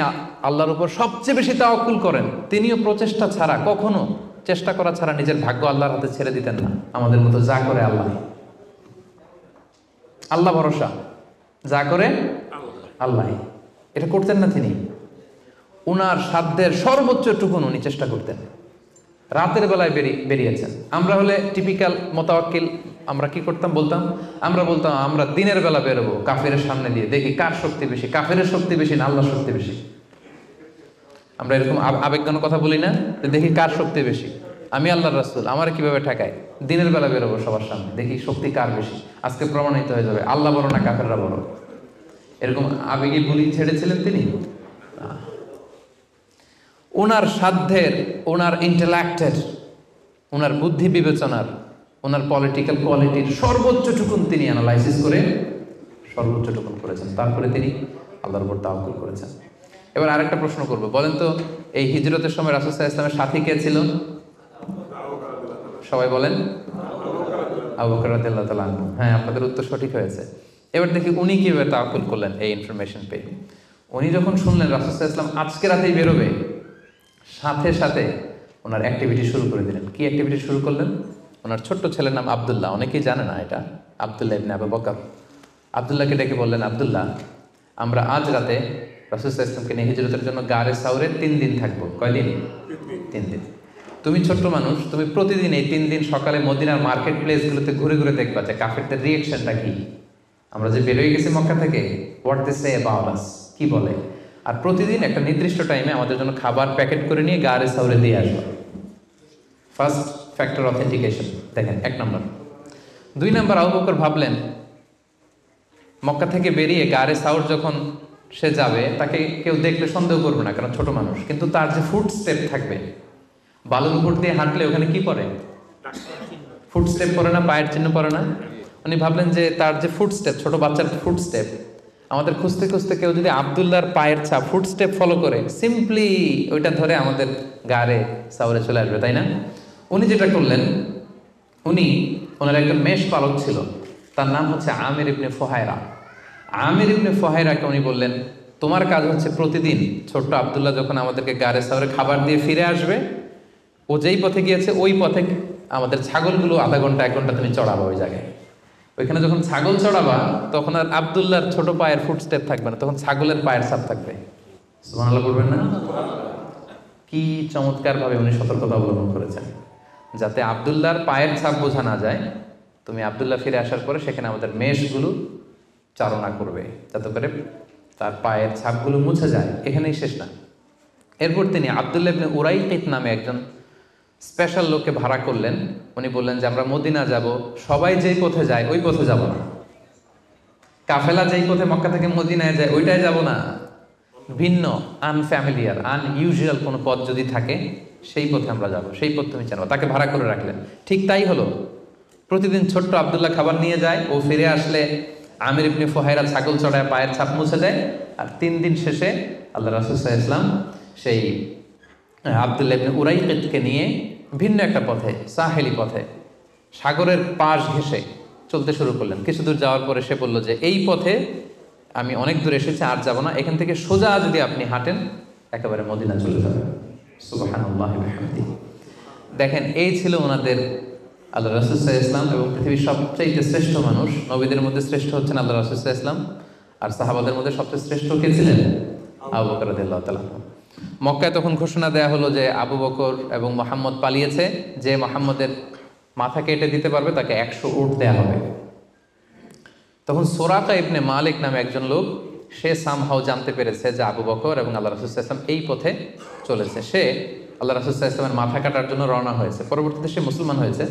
আল্লাহর উপর সবচেয়ে বেশি তাওয়াক্কুল করেন, তিনিও প্রচেষ্টা ছাড়া, কখনো চেষ্টা করা ছাড়া নিজের ভাগ্য আল্লাহর হাতে ছেড়ে দিতেন না। আমাদের মতো যা করে আল্লাহ ভরসা, যা করে আল্লাহ, এটা করতেন না তিনি। উনার সাধ্যের সর্বোচ্চটুকুন উনি চেষ্টা করতেন। রাতের বেলায় বেরিয়েছেন। আমরা হলে টিপিক্যাল মোতাওয়াক্কিল, আমরা কি করতাম? আমরা বলতাম আমরা দিনের বেলা বেরোবো কাফেরের সামনে দিয়ে, দেখি কার শক্তি বেশি, কাফেরের শক্তি বেশি না আল্লাহর শক্তি বেশি। আমরা এরকম আবেগঘন কথা বলি না, দেখি কার শক্তি বেশি, আমি আল্লাহর রাসূল, আমার কিভাবে ঠেকায়। দিনের বেলা বেরোবো সবার সামনে, দেখি শক্তি কার বেশি, আজকে প্রমাণিত হয়ে যাবে আল্লাহ বড় না কাফেররা বড়। এরকম আবেগী বুলি ছেড়েছিলেন তিনি। ওনার সাধ্যের, ওনার ইন্টেলেক্টের ওনার বুদ্ধি বিবেচনার, ওনার পলিটিক্যাল কোয়ালিটির সর্বোচ্চটুকুন তিনি অ্যানালাইসিস করে সর্বোচ্চটুকুন করেছেন, তারপরে তিনি আল্লাহর উপর তাওয়াক্কুল করেছেন। এবার আরেকটা প্রশ্ন করবো, বলেন তো এই হিজরতের সময় রাসূল সাল্লাল্লাহু আলাইহি ওয়াসাল্লামের সাথী কে ছিল? সবাই বলেন আবু বকর রাদিয়াল্লাহু তাআলা আনহু। হ্যাঁ, আপনাদের উত্তর সঠিক হয়েছে। এবার দেখি উনি কিভাবে তাওয়াক্কুল করলেন এই ইনফরমেশন পেয়ে। উনি যখন শুনলেন রাসূল সাল্লাল্লাহু আলাইহি ওয়াসাল্লাম আজকে রাতেই বেরোবে, সাথে সাথে ওনার অ্যাক্টিভিটি শুরু করে দিলেন। কি অ্যাক্টিভিটি শুরু করলেন? ওনার ছোট্ট ছেলের নাম আব্দুল্লাহ, অনেকেই জানে না এটা, আব্দুল্লাহ ইবনে আবু বকর। আব্দুল্লাহকে ডেকে বললেন, আব্দুল্লাহ, আমরা আজ রাতে রাসূল সাল্লাল্লাহু আলাইহি ওয়াসাল্লামকে নিয়ে হিজরতের জন্য গারে সাউরে 3 দিন থাকবো। কয়দিন? 3 দিন। তুমি ছোট্ট মানুষ, তুমি প্রতিদিন এই 3 দিন সকালে মদিনার মার্কেট প্লেসগুলোতে ঘুরে ঘুরে দেখবা যে কাফেরদের রিয়েকশনটা কি। আমরা যে বেরোয় গেছি মক্কা থেকে, what they say about us, কি বলে। আর প্রতিদিন একটা নির্দিষ্ট টাইমে আমাদের জন্য খাবার প্যাকেট করে নিয়ে গারে সাউরে দিয়ে আসবো। ফার্স্ট ফ্যাক্টর অথেন্টিকেশন দেখেন, 1 নম্বর। 2 নম্বর, আবু বকর ভাবলেন মক্কা থেকে বেরিয়ে গারে সাউর যখন সে যাবে তাকে কেউ দেখলে সন্দেহ করবে না, কারণ ছোট মানুষ। কিন্তু তার যে ফুট স্টেপ থাকবে, বালুর উপর দিয়ে হাঁটলে ওখানে কি পড়ে? ফুট স্টেপ পড়ে না, পায়ের চিহ্ন পড়ে না। উনি ভাবলেন যে তার যে ফুট স্টেপ, ছোট বাচ্চার ফুট স্টেপ, আমাদের খুঁজতে খুঁজতে কেউ যদি আব্দুল্লাহর পায়ের ছাপ ফুট স্টেপ ফলো করে, সিম্পলি ওইটা ধরে আমাদের গারে সাউরে চলে আসবে, তাই না? উনি যেটা করলেন, উনি ওনার একজন মেষ পালক ছিল, তার নাম হচ্ছে আমির ইবনে ফুহায়রা। আমির ইবনে ফুহায়রাকে উনি বললেন, তোমার কাজ হচ্ছে প্রতিদিন ছোট্ট আব্দুল্লাহ যখন আমাদেরকে গারে সাউরে খাবার দিয়ে ফিরে আসবে, ও যেই পথে গিয়েছে ওই পথে আমাদের ছাগলগুলো আধা ঘন্টা 1 ঘন্টা তুমি চড়াবা ওই জায়গায়। ওইখানে যখন ছাগল চড়াবা তখন আর আব্দুল্লাহর ছোট পায়ের ফুটস্টেপ থাকবে না, তখন ছাগলের পায়ের ছাপ থাকবে। সুবহানাল্লাহ বলবেন না? কি চমৎকার ভাবে উনি সতর্কতা অবলম্বন করেছেন, যাতে আব্দুল্লাহর পায়ের ছাপ বোঝা না যায়। তুমি আব্দুল্লাহ ফিরে আসার পরে সেখানে আমাদের মেষগুলো চারণা করবে, যাতে করে তার পায়ের ছাপগুলো মুছে যায়। এখানেই শেষ না। এরপর তিনি আব্দুল্লাহ ইবনে উরাইকিত নামে একজন স্পেশাল লোককে ভাড়া করলেন। উনি বললেন যে আমরা মদিনা যাব, সবাই যেই পথে যায় ওই পথে যাব না, কাফেলা যেই পথে মক্কা থেকে মদিনায় যায় ওইটাই যাব না, ভিন্ন আনফ্যামিলিয়ার আনইউজুয়াল কোনো পথ যদি থাকে সেই পথে আমরা যাব, সেই পথ তুমি জানো। তাকে ভাড়া করে রাখলেন। ঠিক তাই হলো। প্রতিদিন ছোট্ট আব্দুল্লাহ খাবার নিয়ে যায়, ও ফিরে আসলে আমির ইবনে ফুহায়রা ছাগল চড়ায় পায়ের ছাপ মুছে দেয়। আর 3 দিন শেষে আল্লাহ রাসূল সাল্লাল্লাহু আলাইহি ওয়াসাল্লাম সেই আব্দুল্লাহ ইবনে উরাইকিতকে নিয়ে ভিন্ন একটা পথে, সাহেলি পথে, সাগরের পাশ ঘেঁষে চলতে শুরু করলেন। কিছু দূর যাওয়ার পরে সে বলল যে এই পথে আমি অনেক দূর এসেছি, আর যাব না, এখান থেকে সোজা যদি আপনি হাঁটেন একেবারে মদিনা চলে যাবেন। সুবহানাল্লাহি ওয়া বিহামদিহি। দেখেন, এই ছিল ওনাদের আল্লাহ রাসূল সাল্লাল্লাহু আলাইহি ওয়াসাল্লাম, এবং পৃথিবীর সবচেয়ে শ্রেষ্ঠ মানুষ, নবীদের মধ্যে শ্রেষ্ঠ হচ্ছেন আল্লাহ রাসূল সাল্লাল্লাহু আলাইহি ওয়াসাল্লাম, আর সাহাবাদের মধ্যে সবচেয়ে শ্রেষ্ঠ কে ছিলেন? আবু বকর রাদিয়াল্লাহু তাআলা। মক্কায় তখন ঘোষণা দেয়া হলো যে আবু বকর এবং মুহাম্মদ পালিয়েছে, যে মুহাম্মদের মাথা কেটে দিতে পারবে তাকে 100 উট দেয়া হবে। তখন সুরাকা ইবনে মালিক নামে একজন লোক, সে সামহাও জানতে পেরেছে যে আবু বকর এবং আল্লাহ রাসূল সাল্লাল্লাহু আলাইহি ওয়াসাল্লাম এই পথে চলেছে। সে আল্লাহ রাসূল সাল্লাল্লাহু আলাইহি ওয়াসাল্লামের মাথা কাটার জন্য রওনা হয়েছে। পরবর্তীতে সে মুসলমান হয়েছে।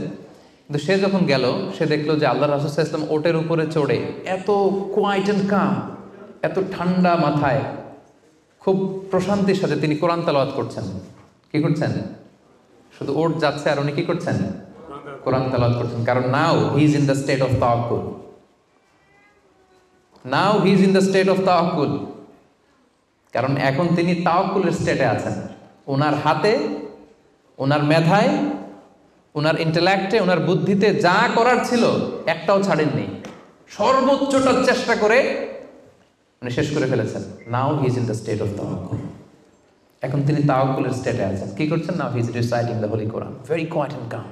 কিন্তু সে যখন গেল, সে দেখলো যে আল্লাহ রাসূল সাল্লাল্লাহু আলাইহি ওয়াসাল্লাম ওটের উপরে চড়ে এত কোয়াইট এন্ড কাম, এত ঠান্ডা মাথায়, খুব প্রশান্তির সাথে তিনি কোরআন তেলাওয়াত করছেন। কি করছেন? শুধু ওট যাচ্ছে আর উনি কি করছেন? কোরআন তেলাওয়াত করছেন। কারণ now he is in the state of তাওয়াক্কুল। Now he is in the state of তাওয়াক্কুল। কারণ এখন তিনি তাওয়াক্কুলের স্টেটে আছেন। ওনার হাতে, ওনার মেধায়, ওনার ইন্টেলেক্টে, ওনার বুদ্ধিতে যা করার ছিল একটাও ছাড়েননি। সর্বোচ্চটা চেষ্টা করে উনি শেষ করে ফেলেছেন। Now he is in the state of তাওয়াক্কুল। এখন তিনি তাওয়াক্কুলের স্টেটে আছেন। কি করছেন? Now he is reciting the holy Quran, very quiet and calm.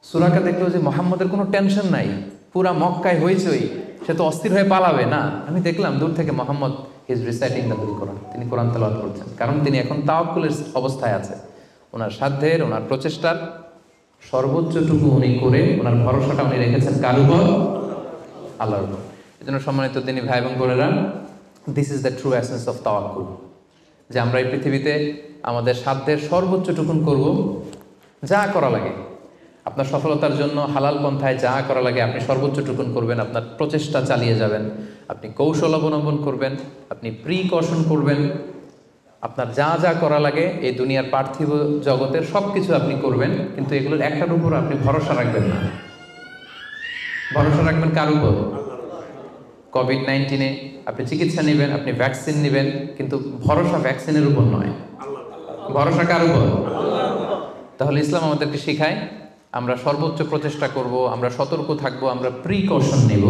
Suraqa দেখলো যে মুহাম্মদের কোনো টেনশন নাই, পুরা মক্কায় হইচই, সে তো অস্থির হয়ে পালাবে না। আমি দেখলাম দূর থেকে Muhammad is reciting the holy Quran, তিনি কোরআন তেলাওয়াত করছেন। কারণ তিনি এখন তাওয়াক্কুলের অবস্থায় আছে। ওনার সাধ্যের, ওনার প্রচেষ্টার সর্বোচ্চটুকু উনি করে ওনার ভরসাটা উনি রেখেছেন কার উপর? আল্লাহর উপর। এই জন্য সম্মানিত তিনি ভাই এবং বোনেরা, this is the true essence of তাওয়াক্কুল, যে আমরা এই পৃথিবীতে আমাদের সাধ্যের সর্বোচ্চটুকুন করব, যা করা লাগে আপনার সফলতার জন্য হালাল পন্থায় যা করা লাগে আপনি সর্বোচ্চটুকুন করবেন, আপনার প্রচেষ্টা চালিয়ে যাবেন, আপনি কৌশল অবলম্বন করবেন, আপনি প্রিকশন করবেন, আপনার যা যা করা লাগে এই দুনিয়ার পার্থিব জগতের সব কিছু আপনি করবেন, কিন্তু এগুলোর একটার উপর আপনি ভরসা রাখবেন না। ভরসা রাখবেন কার উপর? কোভিড-19 আপনি চিকিৎসা নেবেন, আপনি ভ্যাকসিন নেবেন, কিন্তু ভরসা ভ্যাকসিনের উপর নয়, ভরসা কার উপর? তাহলে ইসলাম আমাদেরকে শেখায় আমরা সর্বোচ্চ প্রচেষ্টা করব, আমরা সতর্ক থাকব, আমরা প্রিকশন নেব,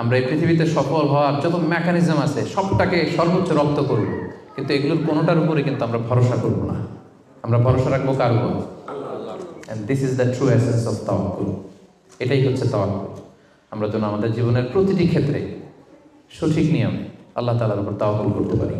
আমরা এই পৃথিবীতে সফল হওয়ার যত মেকানিজম আছে সবটাকে সর্বোচ্চ রপ্ত করব, কিন্তু এগুলোর কোনোটার উপরে কিন্তু আমরা ভরসা করব না। আমরা ভরসা রাখবো কার উপর? And this is the true essence of তাওয়াক্কুল। এটাই হচ্ছে তাওয়াক্কুল। আমরা যেন আমাদের জীবনের প্রতিটি ক্ষেত্রে সঠিক নিয়মে আল্লাহ তাআলার উপর তাওয়াক্কুল করতে পারি।